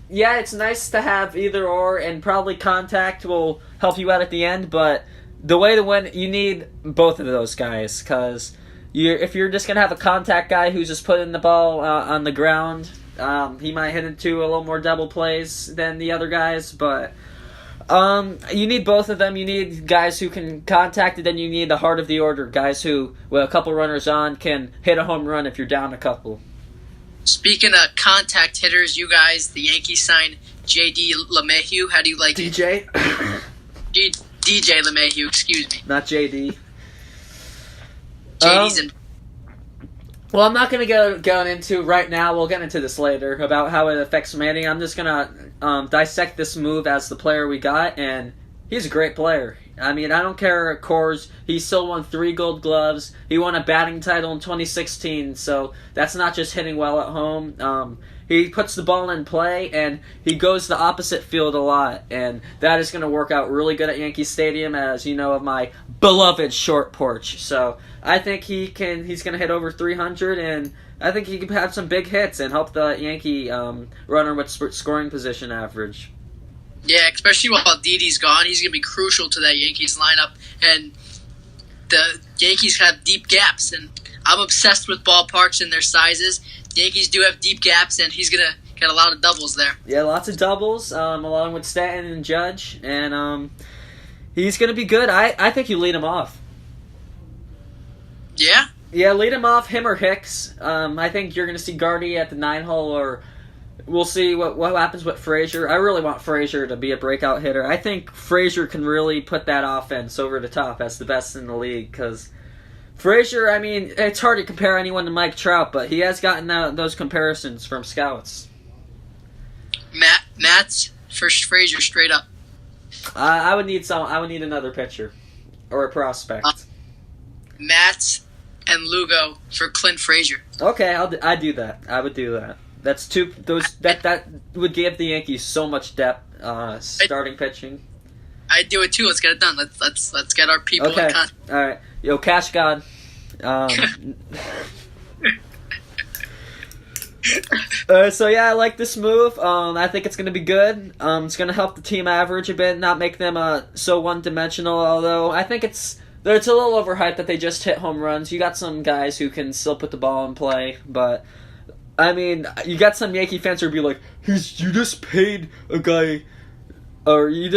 Yeah, it's nice to have either or, and probably contact will help you out at the end, but the way to win, you need both of those guys, because if you're just going to have a contact guy who's just putting the ball on the ground, he might hit into a little more double plays than the other guys, but you need both of them. You need guys who can contact, and then you need the heart of the order, guys who, with a couple runners on, can hit a home run if you're down a couple. Speaking of contact hitters, you guys, the Yankees signed J.D. LeMahieu. How do you like DJ? DJ LeMahieu, excuse me. Not J.D. JD's and. Well, I'm not going to go into right now. We'll get into this later about how it affects Manning. I'm just going to dissect this move as the player we got, and he's a great player. I mean, I don't care, Coors. He still won 3 Gold Gloves. He won a batting title in 2016, so that's not just hitting well at home. He puts the ball in play, and he goes the opposite field a lot, and that is going to work out really good at Yankee Stadium, as you know of my beloved short porch. So I think he's going to hit over 300, and I think he can have some big hits and help the Yankee runner with scoring position average. Yeah, especially while Didi's gone, he's going to be crucial to that Yankees lineup, and the Yankees have deep gaps, and I'm obsessed with ballparks and their sizes. The Yankees do have deep gaps, and he's going to get a lot of doubles there. Yeah, lots of doubles, along with Stanton and Judge, and he's going to be good. I think you lead him off. Yeah? Yeah, lead him off, him or Hicks. I think you're going to see Gardy at the 9-hole, or we'll see what happens with Frazier. I really want Frazier to be a breakout hitter. I think Frazier can really put that offense over the top as the best in the league, because Frazier, I mean, it's hard to compare anyone to Mike Trout, but he has gotten those comparisons from scouts. Matt's first Frazier straight up. I would need another pitcher or a prospect. Matt's and Lugo for Clint Frazier. Okay, I'd do that. I would do that. That's two. That would give the Yankees so much depth. Starting pitching. I'd do it too. Let's get it done. Let's get our people. Okay. In contact. All right. Yo, Cash God. So yeah, I like this move. I think it's going to be good. It's going to help the team average a bit, not make them so one-dimensional. Although I think it's a little overhyped that they just hit home runs. You got some guys who can still put the ball in play, but I mean, you got some Yankee fans who be like, you just paid a guy, or you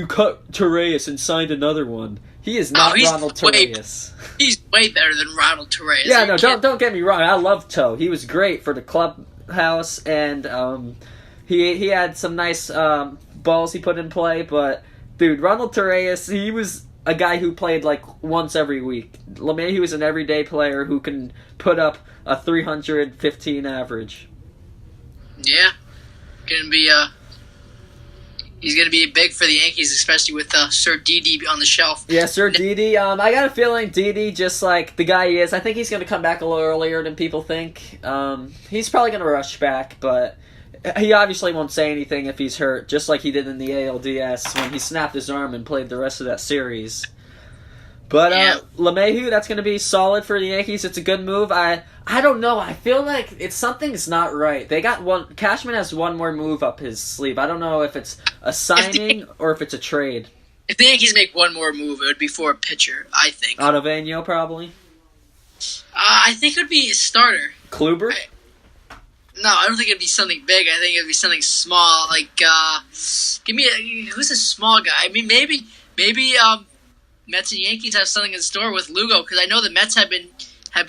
cut Torreyes and signed another one. He is not Ronald Torreyes. He's way better than Ronald Torreyes. Yeah, no, don't get me wrong. I love Toe. He was great for the clubhouse, and he had some nice balls he put in play. But dude, Ronald Torreyes, he was a guy who played like once every week. LeMahieu was an everyday player who can put up a 315 average. Yeah, he's gonna be big for the Yankees, especially with Sir Didi on the shelf. Yeah, Sir Didi. I got a feeling Didi, just like the guy he is, I think he's gonna come back a little earlier than people think. He's probably gonna rush back, but he obviously won't say anything if he's hurt, just like he did in the ALDS when he snapped his arm and played the rest of that series. But LeMahieu, that's going to be solid for the Yankees. It's a good move. I don't know. I feel like something's not right. They got one. Cashman has one more move up his sleeve. I don't know if it's a signing or if it's a trade. If the Yankees make one more move, it would be for a pitcher, I think. Ottavino, probably? I think it would be a starter. Kluber? No, I don't think it'd be something big. I think it'd be something small. Like, who's a small guy? I mean, maybe Mets and Yankees have something in store with Lugo, because I know the Mets have been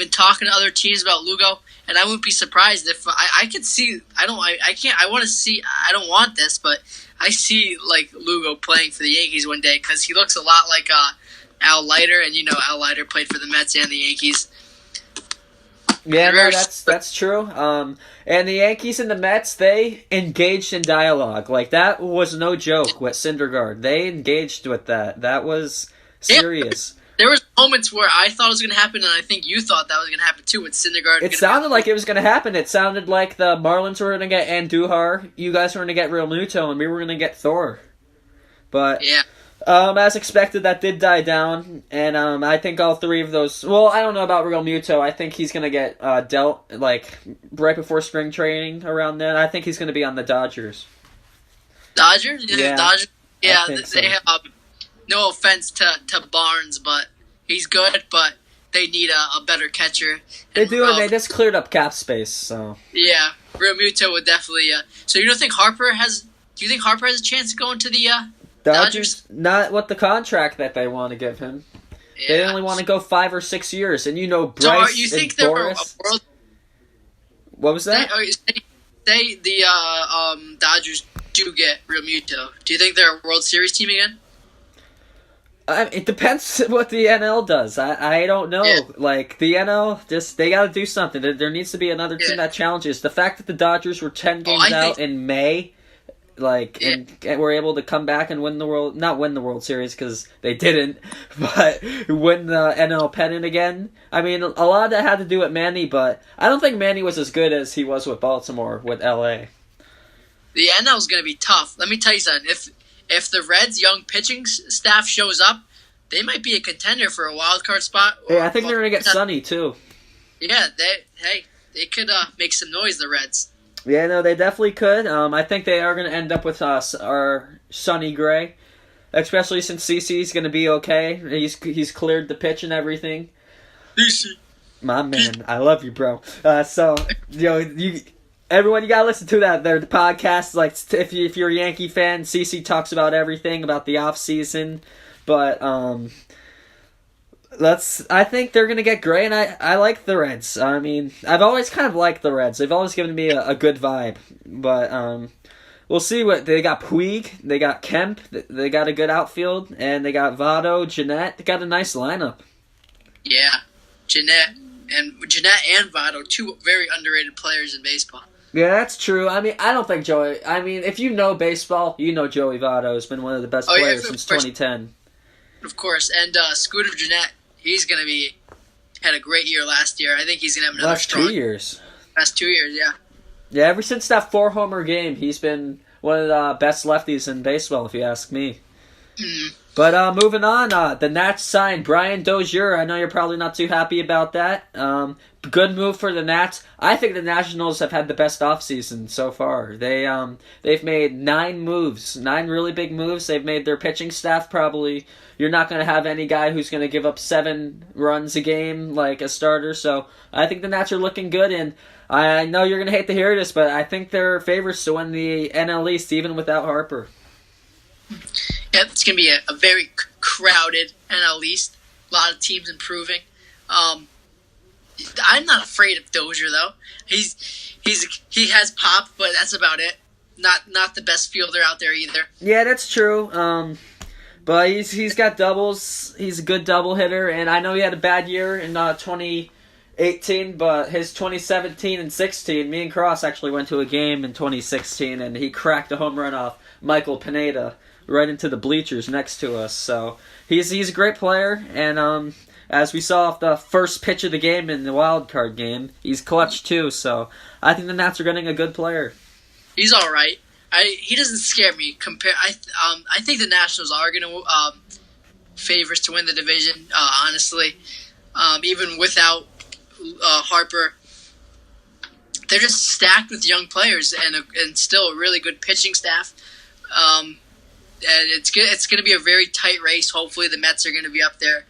talking to other teams about Lugo, and I wouldn't be surprised if I could see. I want to see. I don't want this, but I see like Lugo playing for the Yankees one day, because he looks a lot like Al Leiter, and you know Al Leiter played for the Mets and the Yankees. Yeah, no, that's true. And the Yankees and the Mets, they engaged in dialogue. Like, that was no joke with Syndergaard. They engaged with that. That was serious. There was moments where I thought it was going to happen, and I think you thought that was going to happen too with Syndergaard. It sounded like it was going to happen. It sounded like the Marlins were going to get Andujar, you guys were going to get Real Muto, and we were going to get Thor. But yeah. As expected, that did die down, and I think all three of those... Well, I don't know about Real Muto. I think he's going to get dealt, like, right before spring training around then. I think he's going to be on the Dodgers. Dodgers? Yeah, Dodgers? Yeah, they have... no offense to Barnes, but he's good, but they need a better catcher. They do, and they just cleared up cap space, so... Yeah, Real Muto would definitely... So you don't think Harper has... Do you think Harper has a chance to go into the... Dodgers? Not with the contract that they want to give him. Yeah. They only want to go 5 or 6 years, and you know Bryce so you think and Boris... What was that? Say the Dodgers do get Real Muto. Do you think they're a World Series team again? It depends what the NL does. I don't know. Yeah. Like, the NL, they got to do something. There needs to be another team that challenges. The fact that the Dodgers were 10 games out in May, and were able to come back and not win the World Series because they didn't, but win the NL pennant again. I mean, a lot of that had to do with Manny, but I don't think Manny was as good as he was with Baltimore, with LA. The NL's going to be tough. Let me tell you something. If the Reds' young pitching staff shows up, they might be a contender for a wild card spot. I think they're going to get Sonny, too. Yeah, they could make some noise, the Reds. Yeah, no, they definitely could. I think they are going to end up with our Sonny Gray, especially since CC's going to be okay. He's cleared the pitch and everything. CC. My man, I love you, bro. Everyone, you gotta listen to that. The podcast, like, if you're a Yankee fan, CC talks about everything about the offseason. But I think they're gonna get Gray, and I like the Reds. I mean, I've always kind of liked the Reds. They've always given me a good vibe. But we'll see what they got. Puig, they got Kemp, they got a good outfield, and they got Votto, Jeanette. They got a nice lineup. Yeah, Jeanette and Votto, two very underrated players in baseball. Yeah, that's true. I mean, I don't think Joey... I mean, if you know baseball, you know Joey Votto has been one of the best players since 2010. Of course, and Scooter Jeanette, he's going to had a great year last year. I think he's going to have another strong... 2 years. Last 2 years, yeah. Yeah, ever since that 4-homer game, he's been one of the best lefties in baseball, if you ask me. Mm. But moving on, the Nats signed Brian Dozier. I know you're probably not too happy about that. Good move for the Nats. I think the Nationals have had the best offseason so far. They've made 9 really big moves. They've made their pitching staff probably. You're not going to have any guy who's going to give up 7 runs a game like a starter. So I think the Nats are looking good, and I know you're going to hate to hear this, but I think they're favorites to win the NL East even without Harper. Yeah, it's going to be a very crowded NL East. A lot of teams improving. I'm not afraid of Dozier though. He has pop, but that's about it. Not the best fielder out there either. Yeah, that's true. But he's got doubles. He's a good double hitter, and I know he had a bad year in 2018, but his 2017 and 16, me and Cross actually went to a game in 2016, and he cracked a home run off Michael Pineda right into the bleachers next to us. So he's a great player, and as we saw off the first pitch of the game in the wild card game, he's clutch too. So I think the Nats are getting a good player. He's all right. He doesn't scare me. I think the Nationals are going to favors to win the division. Honestly, even without Harper, they're just stacked with young players and still a really good pitching staff. And it's going to be a very tight race. Hopefully, the Mets are going to be up there.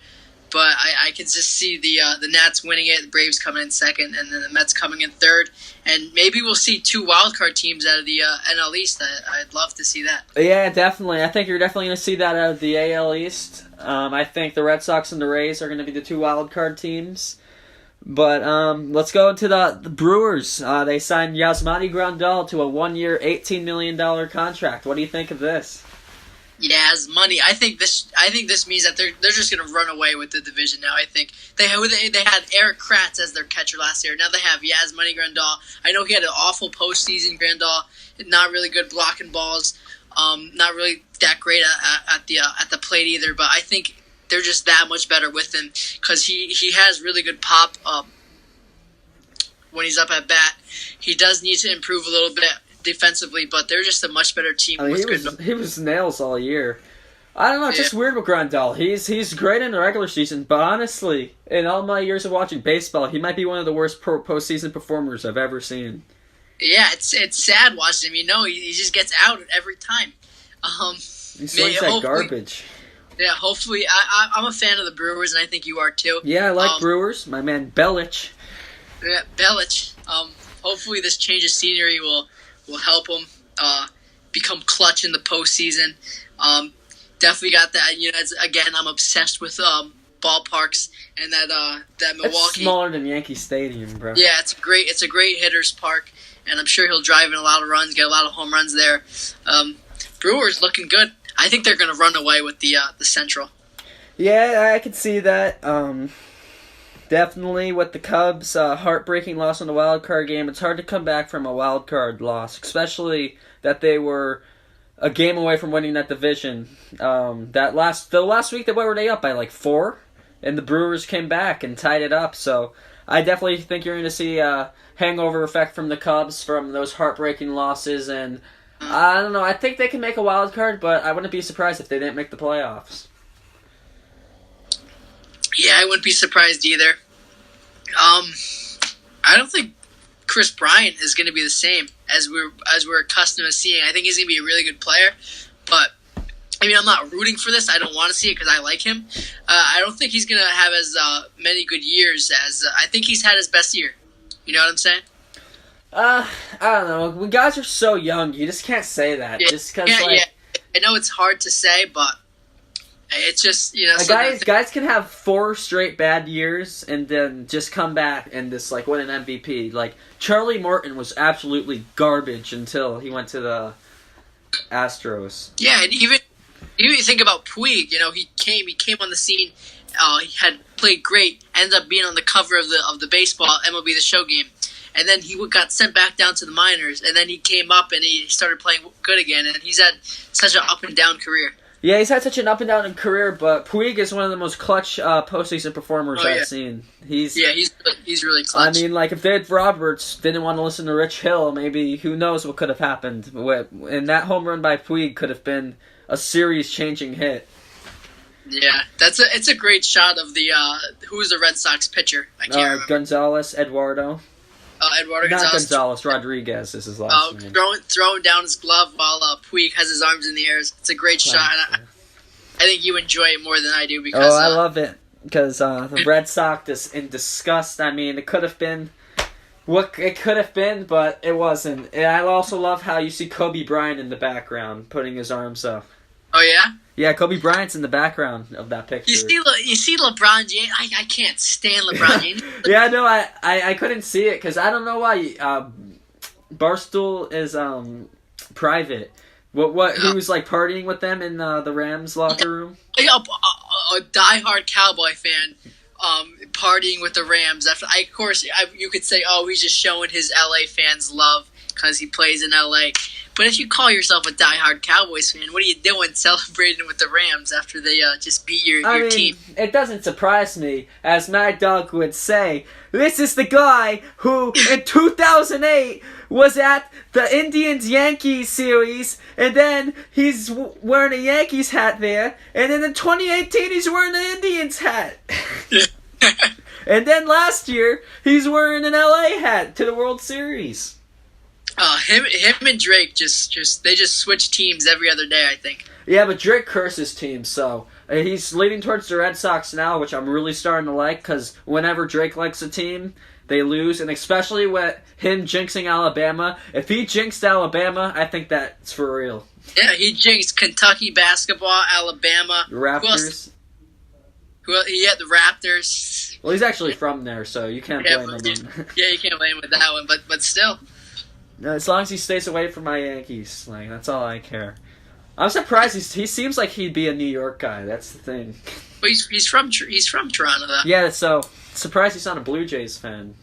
But I can just see the Nats winning it, the Braves coming in second, and then the Mets coming in third. And maybe we'll see 2 wildcard teams out of the NL East. I'd love to see that. Yeah, definitely. I think you're definitely going to see that out of the AL East. I think the Red Sox and the Rays are going to be the 2 wildcard teams. But let's go into the Brewers. They signed Yasmani Grandal to a 1-year, $18 million contract. What do you think of this? Yas money. I think this means that they're just going to run away with the division now. I think they had Eric Kratz as their catcher last year. Now they have Yasmani Grandal. I know he had an awful postseason. Grandal, not really good blocking balls. Not really that great at the plate either. But I think they're just that much better with him because he has really good pop when he's up at bat. He does need to improve a little bit defensively, but they're just a much better team. I mean, he was nails all year. I don't know, it's just weird with Grandal. He's great in the regular season, but honestly, in all my years of watching baseball, he might be one of the worst postseason performers I've ever seen. Yeah, it's sad watching him. You know, he just gets out every time. He swings that garbage. Yeah, hopefully. I'm a fan of the Brewers, and I think you are too. Yeah, I like Brewers. My man Belich. Yeah, Belich. Hopefully this change of scenery will help him become clutch in the postseason. Definitely got that. You know, again, I'm obsessed with ballparks and that Milwaukee. It's smaller than Yankee Stadium, bro. Yeah, it's a great hitter's park, and I'm sure he'll drive in a lot of runs, get a lot of home runs there. Brewers looking good. I think they're going to run away with the Central. Yeah, I could see that. Definitely with the Cubs' heartbreaking loss in the wild card game, it's hard to come back from a wild card loss, especially that they were a game away from winning that division. The last week, what were they up by, like 4? And the Brewers came back and tied it up. So I definitely think you're going to see a hangover effect from the Cubs from those heartbreaking losses. And I don't know. I think they can make a wild card, but I wouldn't be surprised if they didn't make the playoffs. Yeah, I wouldn't be surprised either. I don't think Chris Bryant is going to be the same as we're accustomed to seeing. I think he's going to be a really good player, but I mean, I'm not rooting for this. I don't want to see it because I like him. I don't think he's going to have as many good years as I think he's had his best year. You know what I'm saying? I don't know. When guys are so young, you just can't say that. Yeah, just because, yeah. I know it's hard to say, but it's just, guys can have 4 straight bad years and then just come back and just win an MVP. Like Charlie Morton was absolutely garbage until he went to the Astros. Yeah, and even think about Puig. He came on the scene. He had played great. Ended up being on the cover of the baseball MLB The Show game, and then he got sent back down to the minors. And then he came up and he started playing good again. And he's had such an up and down career. Yeah, he's had such an up and down career, but Puig is one of the most clutch postseason performers I've seen. He's really clutch. I mean, if Dave Roberts didn't want to listen to Rich Hill, maybe who knows what could have happened. And that home run by Puig could have been a series-changing hit. Yeah, it's a great shot of the who's the Red Sox pitcher? I can't remember. Gonzalez, Eduardo. Eduardo Not Gonzalez. Gonzalez, Rodriguez is his last name. Throwing down his glove while Puig has his arms in the air. It's a great shot. And I think you enjoy it more than I do because. I love it because the Red Sox is in disgust. I mean, it could have been what it could have been, but it wasn't. And I also love how you see Kobe Bryant in the background putting his arms up. Oh yeah. Yeah, Kobe Bryant's in the background of that picture. You see LeBron James. I can't stand LeBron James. Yeah, no, I couldn't see it because I don't know why. Barstool is private. What he was partying with them in the Rams locker room? A diehard Cowboy fan, partying with the Rams. You could say, oh, he's just showing his LA fans love because he plays in LA. But if you call yourself a diehard Cowboys fan, what are you doing celebrating with the Rams after they just beat your team? It doesn't surprise me. As Mad Dog would say, this is the guy who, in 2008, was at the Indians-Yankees series, and then he's wearing a Yankees hat there, and then in 2018, he's wearing an Indians hat. And then last year, he's wearing an LA hat to the World Series. Him and Drake just switch teams every other day, I think. Yeah, but Drake curses teams, so he's leading towards the Red Sox now, which I'm really starting to like, because whenever Drake likes a team, they lose, and especially with him jinxing Alabama. If he jinxed Alabama, I think that's for real. Yeah, he jinxed Kentucky basketball, Alabama. Raptors. He had the Raptors. Well, he's actually from there, so you can't blame him. Yeah, you can't blame him with that one, but still. As long as he stays away from my Yankees, that's all I care. I'm surprised he seems like he'd be a New York guy. That's the thing. But he's from Toronto, though. Yeah, so surprised he's not a Blue Jays fan.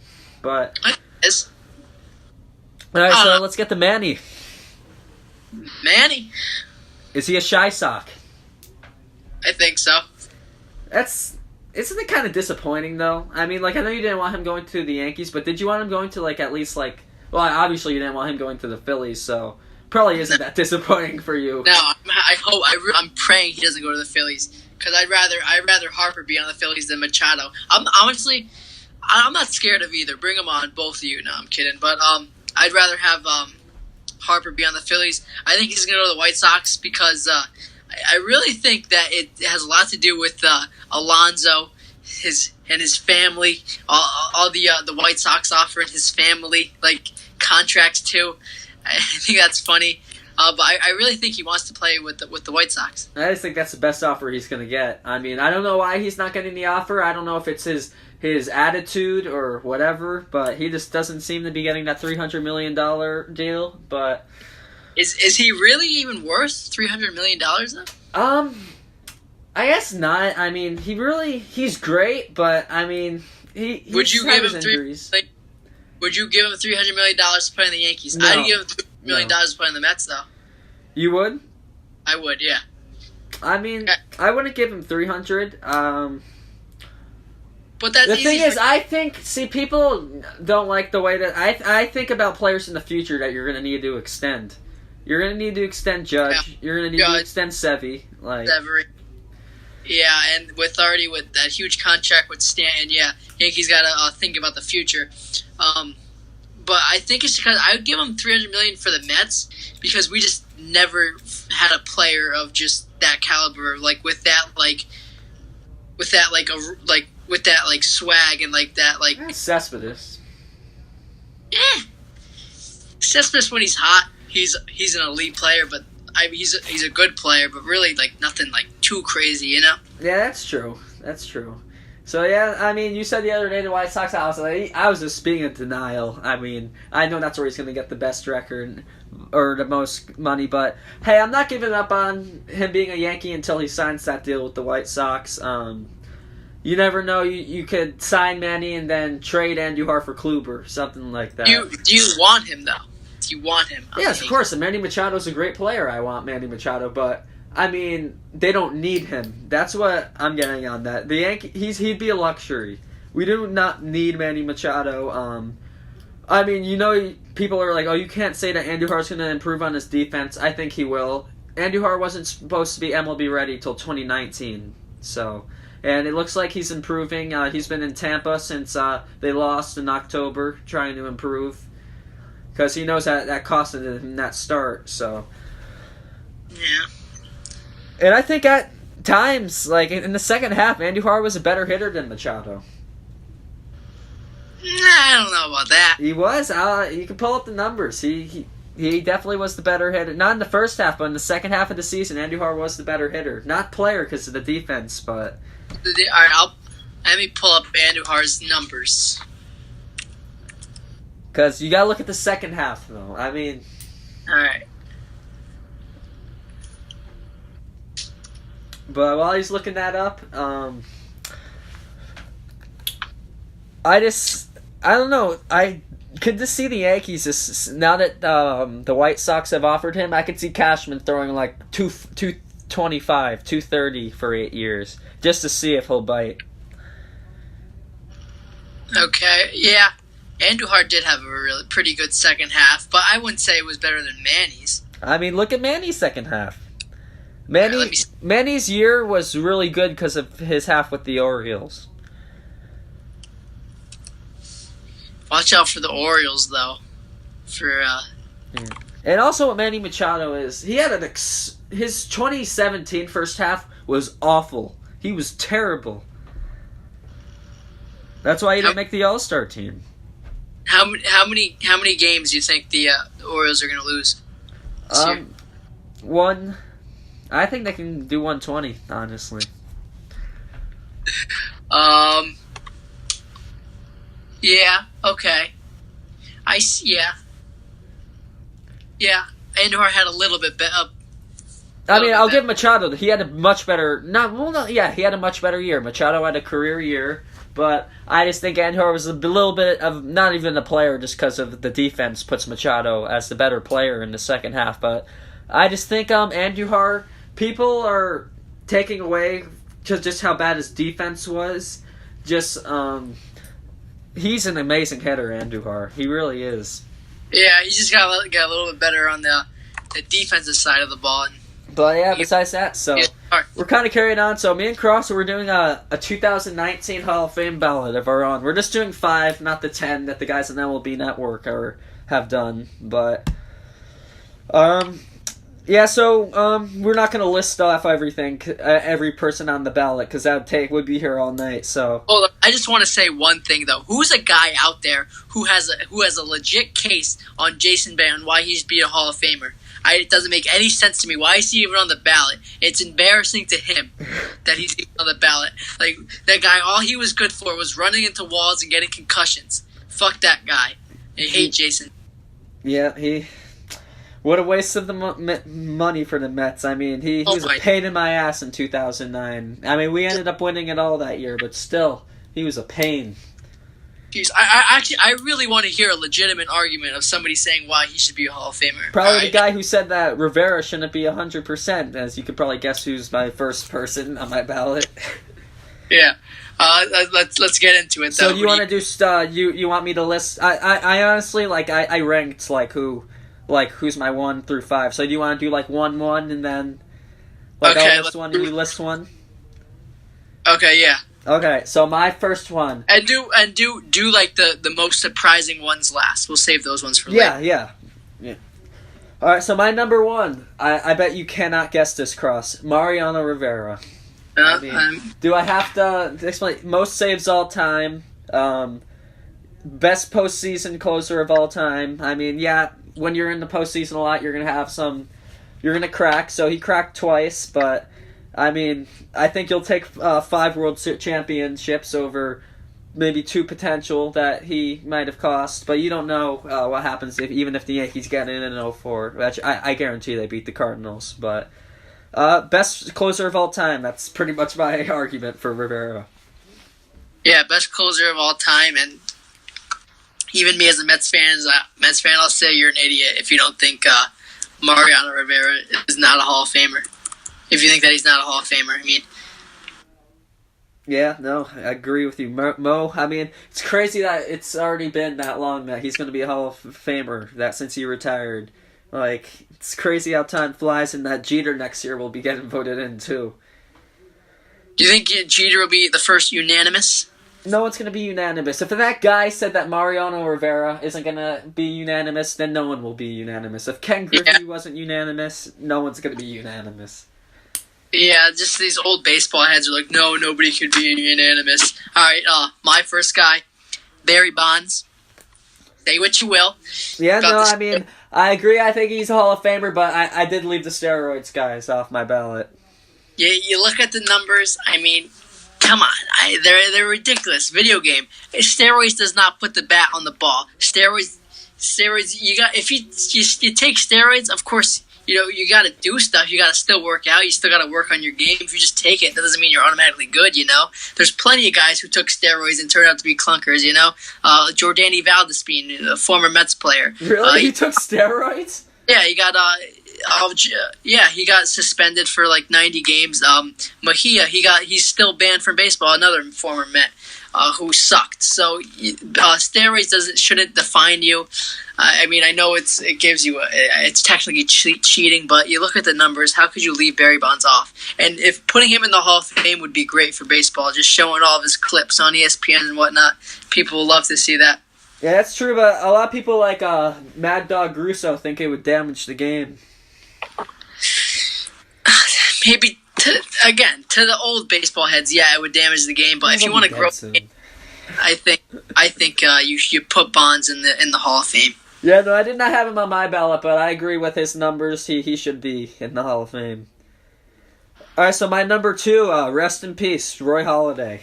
But yes. All right, so let's get to Manny. Manny, is he a shy sock? I think so. Isn't it kind of disappointing though? I mean, I know you didn't want him going to the Yankees, but did you want him going to at least well, obviously you didn't want him going to the Phillies, so probably isn't that disappointing for you. No, I'm praying he doesn't go to the Phillies because I'd rather Harper be on the Phillies than Machado. I'm not scared of either. Bring them on, both of you. No, I'm kidding, but I'd rather have Harper be on the Phillies. I think he's gonna go to the White Sox because I really think that it has a lot to do with Alonso, his family, all the White Sox offering his family contracts too. I think that's funny, but I really think he wants to play with the White Sox. I just think that's the best offer he's going to get. I mean, I don't know why he's not getting the offer. I don't know if it's his attitude or whatever, but he just doesn't seem to be getting that $300 million deal. But is he really even worth $300 million though? I guess not. I mean, he's great, but I mean, would you give him injuries. Would you give him $300 million to play in the Yankees? No. I'd give him $300 million to play in the Mets, though. You would? I would, yeah. I mean, I wouldn't give him 300. But that's the thing is, I think people don't like the way that I think about players in the future that you're going to need to extend. You're going to need to extend Judge. Yeah. You're going to need to extend Sevy. Yeah, and with that huge contract with Stanton, yeah, Yankees got to think about the future. But I think it's because I would give them $300 million for the Mets because we just never had a player of just that caliber, with that swag and Cespedes. Cespedes when he's hot, he's an elite player, but he's a good player, but really nothing too crazy, you know? Yeah, that's true. So yeah, I mean, you said the other day the White Sox. I was just being in denial. I mean, I know that's where he's going to get the best record or the most money, but hey, I'm not giving up on him being a Yankee until he signs that deal with the White Sox. You never know. You could sign Manny and then trade Andujar for Kluber, something like that. Do you want him though? Do you want him? Yes, of course. And Manny Machado's a great player. I want Manny Machado, but I mean, they don't need him. That's what I'm getting on that. The he'd be a luxury. We do not need Manny Machado. I mean, people are like, oh, you can't say that Andujar's going to improve on his defense. I think he will. Andujar wasn't supposed to be MLB ready till 2019, and it looks like he's improving. He's been in Tampa since they lost in October, trying to improve. Because he knows that costed him that start, so. Yeah. And I think at times, in the second half, Andujar was a better hitter than Machado. I don't know about that. He was. You can pull up the numbers. He definitely was the better hitter. Not in the first half, but in the second half of the season, Andujar was the better hitter. Not player because of the defense, but. All right, let me pull up Andujar's numbers. Because you got to look at the second half, though. I mean... Alright. But while he's looking that up, I don't know. I could just see the Yankees, now that the White Sox have offered him, I could see Cashman throwing 225, 230 for 8 years, just to see if he'll bite. Okay, yeah. Andujar did have a really pretty good second half, but I wouldn't say it was better than Manny's. I mean, look at Manny's second half. Manny's year was really good because of his half with the Orioles. Watch out for the Orioles, though. And also what Manny Machado is, he had his 2017 first half was awful. He was terrible. That's why he didn't make the All-Star team. How many games do you think the Orioles are going to lose this year? One. I think they can do 120, honestly. Yeah. Okay. Yeah. Andujar had a little bit better. I'll give Machado. He had a much better. He had a much better year. Machado had a career year. But I just think Andujar was a little bit of, not even the player, just because of the defense puts Machado as the better player in the second half. But I just think Andujar, people are taking away just how bad his defense was. He's an amazing hitter, Andujar. He really is. Yeah, he just got a little bit better on the defensive side of the ball. But yeah, besides that, so we're kind of carrying on. So me and Cross, we're doing a 2019 Hall of Fame ballot of our own. We're just doing 5, not the 10 that the guys on MLB Network have done. But yeah, so we're not going to list off everything, every person on the ballot, because would be here all night. So hold on. I just want to say one thing though. Who's a guy out there who has a legit case on Jason Bay on why he should be a Hall of Famer? It doesn't make any sense to me. Why is he even on the ballot? It's embarrassing to him that he's even on the ballot. That guy, all he was good for was running into walls and getting concussions. Fuck that guy. I hate Jason. Yeah, What a waste of the money for the Mets. I mean, he was a pain in my ass in 2009. I mean, we ended up winning it all that year, but still, he was a pain. Jeez, I really want to hear a legitimate argument of somebody saying why he should be a Hall of Famer. Probably the guy who said that Rivera shouldn't be 100%, as you could probably guess who's my first person on my ballot. Yeah. Let's get into it. So you want to do you want me to list? I honestly I ranked who's my 1 through 5. So do you want to do 1-1 and then okay, I'll list one and you list one? Okay, yeah. Okay, so my first one. And do the most surprising ones last. We'll save those ones for later. Yeah. All right, so my number 1. I bet you cannot guess this, Cross. Mariano Rivera. Do I have to explain? Most saves all time. Best postseason closer of all time. I mean, yeah, when you're in the postseason a lot, you're gonna have some. You're gonna crack. So he cracked twice, but. I mean, I think you'll take 5 World Championships over maybe 2 potential that he might have cost, but you don't know what happens even if the Yankees get in 0-4, which I guarantee they beat the Cardinals. But best closer of all time, that's pretty much my argument for Rivera. Yeah, best closer of all time, and even me as a Mets fan, I'll say you're an idiot if you don't think Mariano Rivera is not a Hall of Famer. If you think that he's not a Hall of Famer, I mean. Yeah, no, I agree with you. Mo, I mean, it's crazy that it's already been that long that he's going to be a Hall of Famer, that since he retired. It's crazy how time flies, and that Jeter next year will be getting voted in, too. Do you think Jeter will be the first unanimous? No one's going to be unanimous. If that guy said that Mariano Rivera isn't going to be unanimous, then no one will be unanimous. If Ken Griffey wasn't unanimous, no one's going to be unanimous. Yeah, just these old baseball heads are like, no, nobody could be unanimous. All right, my first guy, Barry Bonds. Say what you will. Yeah, no, I mean, I agree. I think he's a Hall of Famer, but I did leave the steroids guys off my ballot. Yeah, you look at the numbers. I mean, come on, they're ridiculous. Video game. Steroids does not put the bat on the ball. Steroids. You got if you take steroids, of course. You got to do stuff. You got to still work out. You still got to work on your game. If you just take it, that doesn't mean you're automatically good, There's plenty of guys who took steroids and turned out to be clunkers, Jordani Valdespin, a former Mets player. Really? He took steroids? Yeah, he got suspended for 90 games. Mejia, he's still banned from baseball, another former Met. Who sucked. So steroids shouldn't define you. I mean, I know it gives you it's technically cheating, but you look at the numbers. How could you leave Barry Bonds off? And if putting him in the Hall of Fame would be great for baseball, just showing all of his clips on ESPN and whatnot, people will love to see that. Yeah, that's true, but a lot of people like Mad Dog Russo think it would damage the game. Maybe. To the old baseball heads, yeah, it would damage the game. But if you want to grow, I think you put Bonds in the Hall of Fame. Yeah, no, I did not have him on my ballot, but I agree with his numbers. He should be in the Hall of Fame. All right, so my number 2, rest in peace, Roy Halladay.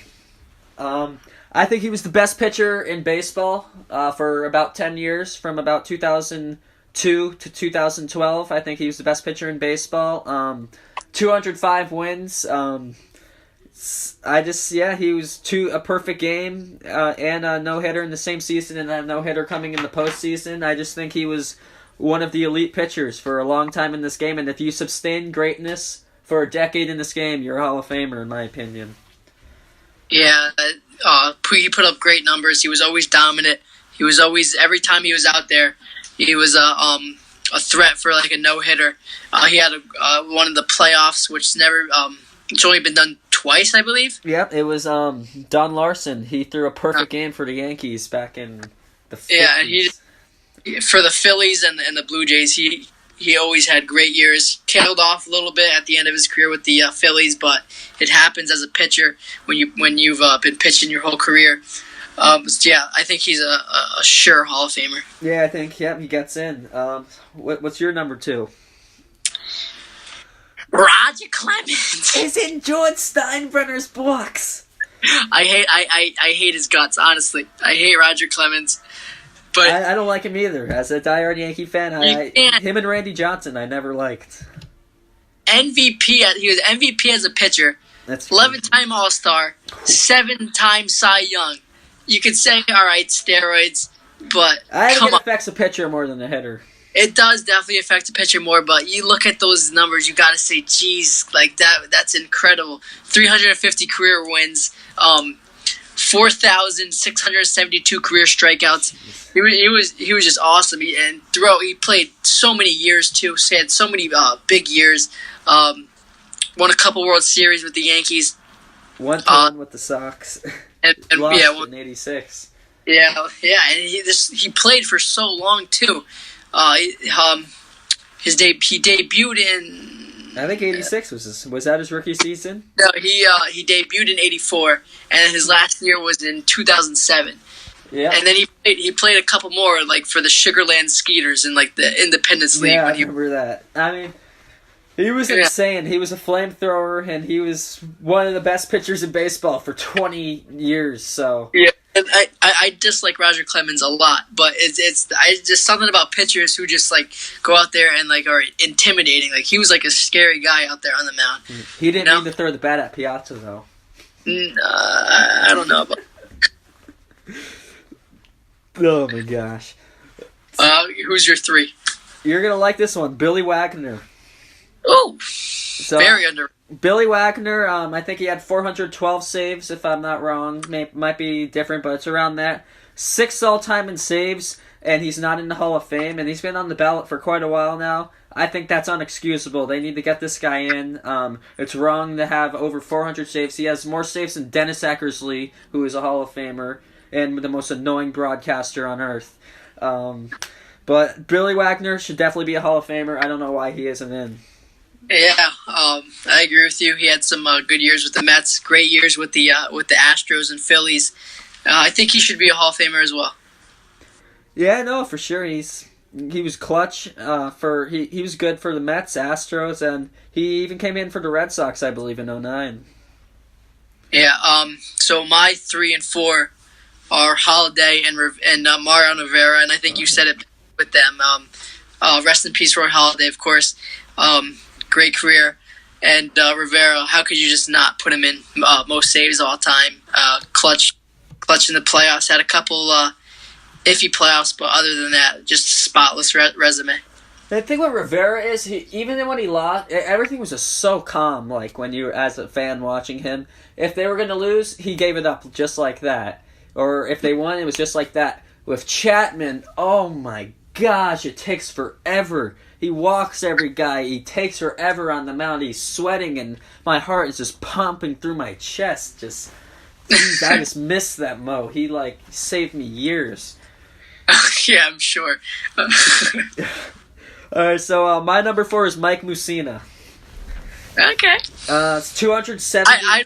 I think he was the best pitcher in baseball for about 10 years, from about 2002 to 2012. I think he was the best pitcher in baseball. 205 wins. He was a perfect game and a no-hitter in the same season, and a no-hitter coming in the postseason. I just think he was one of the elite pitchers for a long time in this game, and if you sustain greatness for a decade in this game, you're a Hall of Famer, in my opinion. Yeah, he put up great numbers. He was always dominant. He was always, every time he was out there, he was a threat for a no-hitter. He had one of the playoffs, which it's only been done twice, I believe. Yep, it was Don Larson. He threw a perfect game for the Yankees back in the 50s. Yeah, and for the Phillies and the Blue Jays, he always had great years. Tailed off a little bit at the end of his career with the Phillies, but it happens as a pitcher when you've been pitching your whole career. I think he's a sure Hall of Famer. Yeah, I think he gets in. What's your number 2? Roger Clemens is in George Steinbrenner's books. I hate his guts. Honestly, I hate Roger Clemens. But I don't like him either. As a diehard Yankee fan, him and Randy Johnson I never liked. MVP, he was MVP as a pitcher. That's 11-time All-Star, 7-time Cy Young. You could say, all right, steroids, but I think come it on. affects a pitcher more than a hitter. It does definitely affect the pitcher more, but you look at those numbers, you got to say, geez, like that's incredible. 350 career wins, 4,672 career strikeouts. He was just awesome. He played so many years too. So he had so many big years. Won a couple World Series with the Yankees. One with the Sox. And Lost yeah, in '86. Yeah, and he played for so long too. He debuted in. I think '86 was that his rookie season? No, he debuted in '84, and his last year was in 2007. Yeah, and then he played a couple more, like for the Sugarland Skeeters in like the Independence League. Yeah, I remember that. I mean, he was insane. He was a flamethrower, and he was one of the best pitchers in baseball for 20 years. So yeah, and I dislike Roger Clemens a lot, but it's just something about pitchers who just like go out there and like are intimidating. Like he was like a scary guy out there on the mound. He didn't need to throw the bat at Piazza though. I don't know about. Oh my gosh. Who's your 3? You're gonna like this one, Billy Wagner. Oh, so, very under. Billy Wagner, I think he had 412 saves, if I'm not wrong. Might be different, but it's around that. 6th all-time in saves, and he's not in the Hall of Fame, and he's been on the ballot for quite a while now. I think that's unexcusable. They need to get this guy in. It's wrong to have over 400 saves. He has more saves than Dennis Eckersley, who is a Hall of Famer, and the most annoying broadcaster on earth. But Billy Wagner should definitely be a Hall of Famer. I don't know why he isn't in. Yeah, I agree with you. He had some good years with the Mets, great years with the Astros and Phillies. I think he should be a Hall of Famer as well. Yeah, no, for sure. He was clutch he was good for the Mets, Astros, and he even came in for the Red Sox, I believe, in 2009. Yeah. So my 3 and 4 are Holiday and Mariano Rivera, and I think you said it with them. Rest in peace, Roy Halladay, of course. Great career. And Rivera, how could you just not put him in most saves of all time? Clutch in the playoffs. Had a couple iffy playoffs, but other than that, just a spotless resume. The thing with Rivera is, even when he lost, everything was just so calm. Like when you, as a fan watching him, if they were going to lose, he gave it up just like that. Or if they won, it was just like that. With Chapman, oh my gosh, it takes forever. He walks every guy. He takes forever on the mound. He's sweating, and my heart is just pumping through my chest. Geez, I just miss that Mo. He saved me years. Yeah, I'm sure. All right, so my number 4 is Mike Mussina. Okay. It's 270. I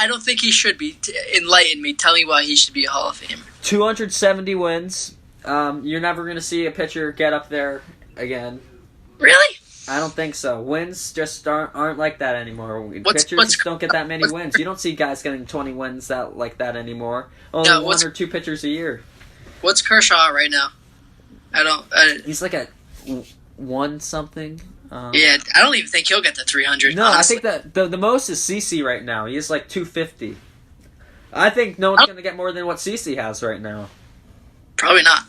don't think he should be. Enlighten me. Tell me why he should be a Hall of Famer. 270 wins. You're never going to see a pitcher get up there again. Really? I don't think so. Wins just aren't like that anymore. Pitchers just don't get that many wins. You don't see guys getting 20 wins like that anymore. Only 1 or 2 pitchers a year. What's Kershaw right now? He's like at 1 something. Yeah, I don't even think he'll get to 300. No, honestly. I think that the most is CeCe right now. He is like 250. I think no one's going to get more than what CeCe has right now. Probably not.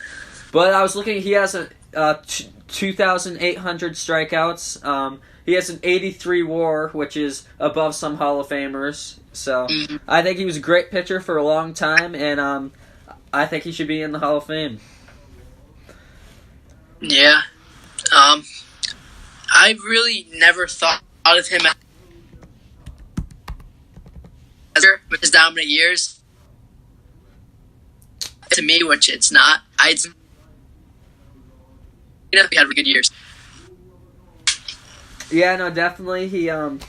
But I was looking. He has 2,800 strikeouts. He has an 83 WAR, which is above some Hall of Famers. So I think he was a great pitcher for a long time, and I think he should be in the Hall of Fame. Yeah. I really never thought of him as with his dominant years. To me, which it's not. He had really good years. Yeah, no, definitely. He had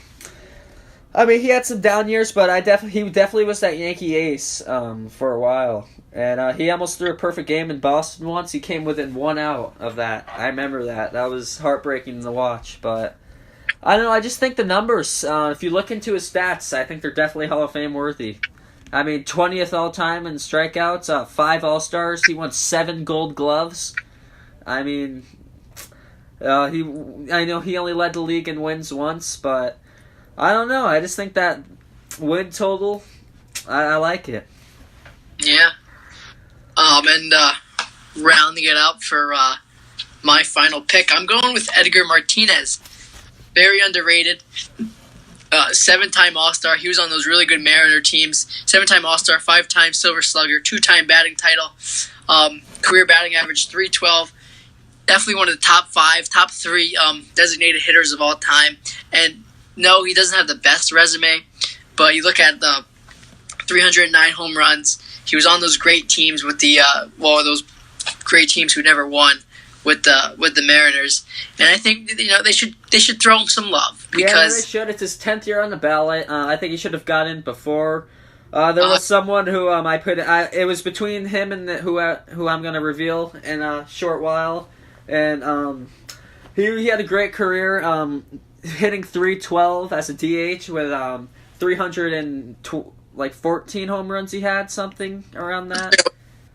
some down years, but he definitely was that Yankee ace for a while. And he almost threw a perfect game in Boston once. He came within 1 out of that. I remember that. That was heartbreaking to watch. But I don't know. I just think the numbers, if you look into his stats, I think they're definitely Hall of Fame worthy. I mean, 20th all-time in strikeouts, 5 All-Stars. He won 7 Gold Gloves. I mean, I know he only led the league in wins once, but I don't know. I just think that win total, I like it. Yeah. And rounding it out for my final pick, I'm going with Edgar Martinez. Very underrated. 7-time All-Star. He was on those really good Mariner teams. 7-time All-Star, 5-time Silver Slugger, 2-time batting title. Career batting average, .312. Definitely one of the top 5, top 3 designated hitters of all time. And no, he doesn't have the best resume, but you look at the 309 home runs. He was on those great teams with the those great teams who never won with the Mariners. And I think they should throw him some love because they should. It's his 10th year on the ballot. I think he should have got in before. There was someone who I put. It was between him and who I'm going to reveal in a short while. And he had a great career, hitting .312 as a DH with 314 home runs. He had something around that.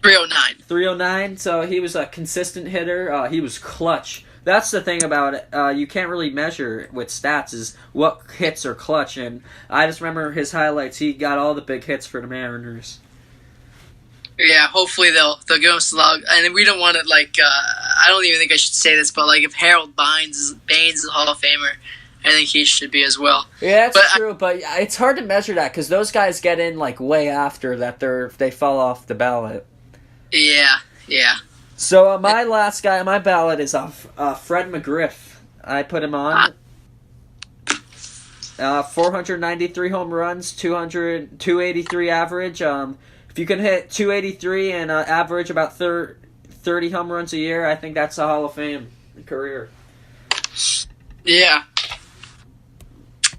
309. 309. So he was a consistent hitter. He was clutch. That's the thing about it. You can't really measure with stats is what hits are clutch. And I just remember his highlights. He got all the big hits for the Mariners. Yeah, hopefully they'll give him slug. And we don't want to I don't even think I should say this, but if Harold Baines is a Hall of Famer, I think he should be as well. Yeah, that's true, but it's hard to measure that because those guys get in way after that they fall off the ballot. Yeah. So my last guy on my ballot is Fred McGriff. I put him on. 493 home runs, 283 average. If you can hit 283 and average about 30 home runs a year, I think that's a Hall of Fame career. Yeah.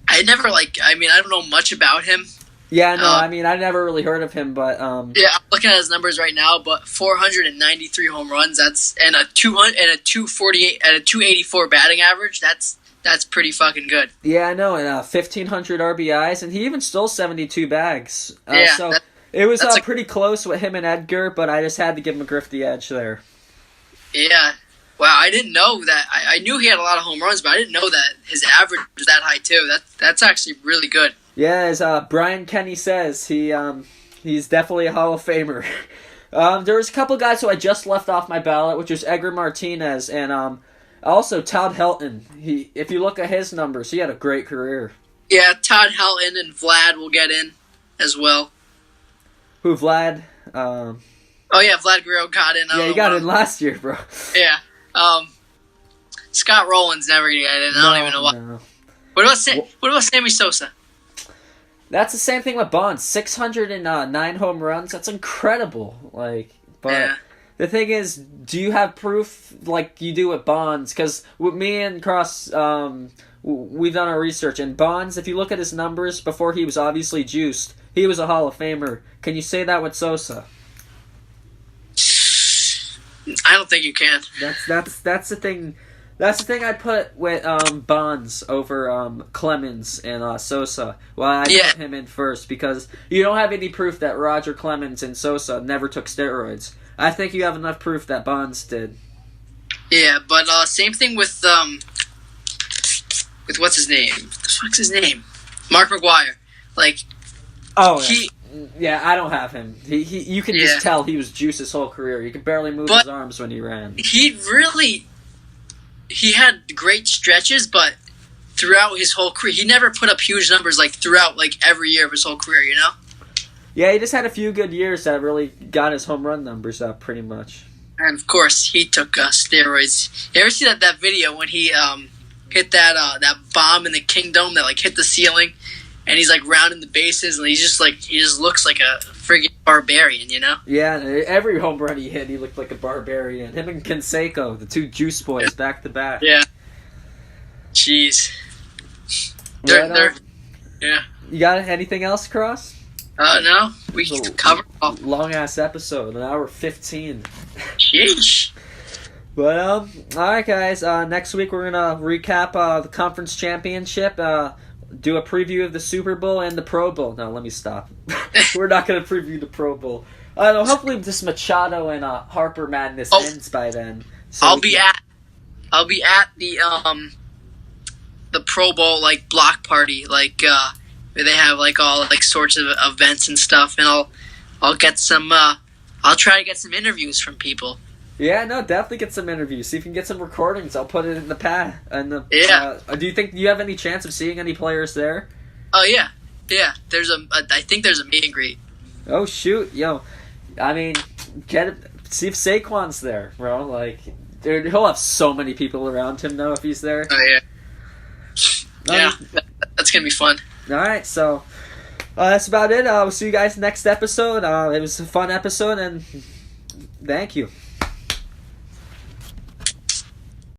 I don't know much about him. Yeah, no, I never really heard of him, but yeah, I'm looking at his numbers right now, but 493 home runs, and a 248 and a 284 batting average, that's pretty fucking good. Yeah, I know, and 1,500 RBIs, and he even stole 72 bags. Yeah, it was pretty close with him and Edgar, but I just had to give McGriff the edge there. Yeah. Wow, I didn't know that. I knew he had a lot of home runs, but I didn't know that his average was that high, too. That's actually really good. Yeah, as Brian Kenny says, he's definitely a Hall of Famer. There was a couple guys who I just left off my ballot, which was Edgar Martinez, and also Todd Helton. If you look at his numbers, he had a great career. Yeah, Todd Helton and Vlad will get in as well. Who, Vlad? Oh, yeah, Vlad Guerrero got in. Yeah, he got in last year, bro. Yeah. Scott Rowland's never going to get in. I don't even know why. No. What about Sammy Sosa? That's the same thing with Bonds. 609 home runs. That's incredible. But the thing is, do you have proof like you do with Bonds? Because with me and Cross, we've done our research. And Bonds, if you look at his numbers before he was obviously juiced, he was a Hall of Famer. Can you say that with Sosa? I don't think you can. That's the thing. That's the thing I put with Bonds over Clemens and Sosa. Well, I put him in first because you don't have any proof that Roger Clemens and Sosa never took steroids. I think you have enough proof that Bonds did. Yeah, but same thing with what's his name? What the fuck's his name? Mark McGwire. Yeah, I don't have him. You can just tell he was juiced his whole career. He could barely move his arms when he ran. He had great stretches, but throughout his whole career, he never put up huge numbers throughout every year of his whole career, you know? Yeah, he just had a few good years that really got his home run numbers up pretty much. And of course, he took steroids. You ever see that video when he hit that bomb in the Kingdom that hit the ceiling? And he's rounding the bases, and he just looks like a friggin' barbarian, you know? Yeah, every home run he hit, he looked like a barbarian. Him and Canseco, the two juice boys, back to back. Yeah. Jeez. Yeah. You got anything else, Cross? No. We covered all. Long ass episode, an hour 15. Sheesh. But alright guys, next week we're gonna recap the conference championship. do a preview of the Super Bowl and the Pro Bowl. No, let me stop. We're not going to preview the Pro Bowl. I don't know. Hopefully, this Machado and Harper madness ends by then. So I'll be at the Pro Bowl like block party, like where they have like all like sorts of events and stuff, and I'll get some. I'll try to get some interviews from people. Yeah, no, definitely get some interviews. See if you can get some recordings. I'll put it in the pad. Yeah. Do you have any chance of seeing any players there? Oh yeah. I think there's a meet and greet. Oh shoot, yo! I mean, see if Saquon's there, bro. Like, dude, he'll have so many people around him though if he's there. Oh yeah. Yeah, that's gonna be fun. All right, so that's about it. We'll see you guys next episode. It was a fun episode, and thank you.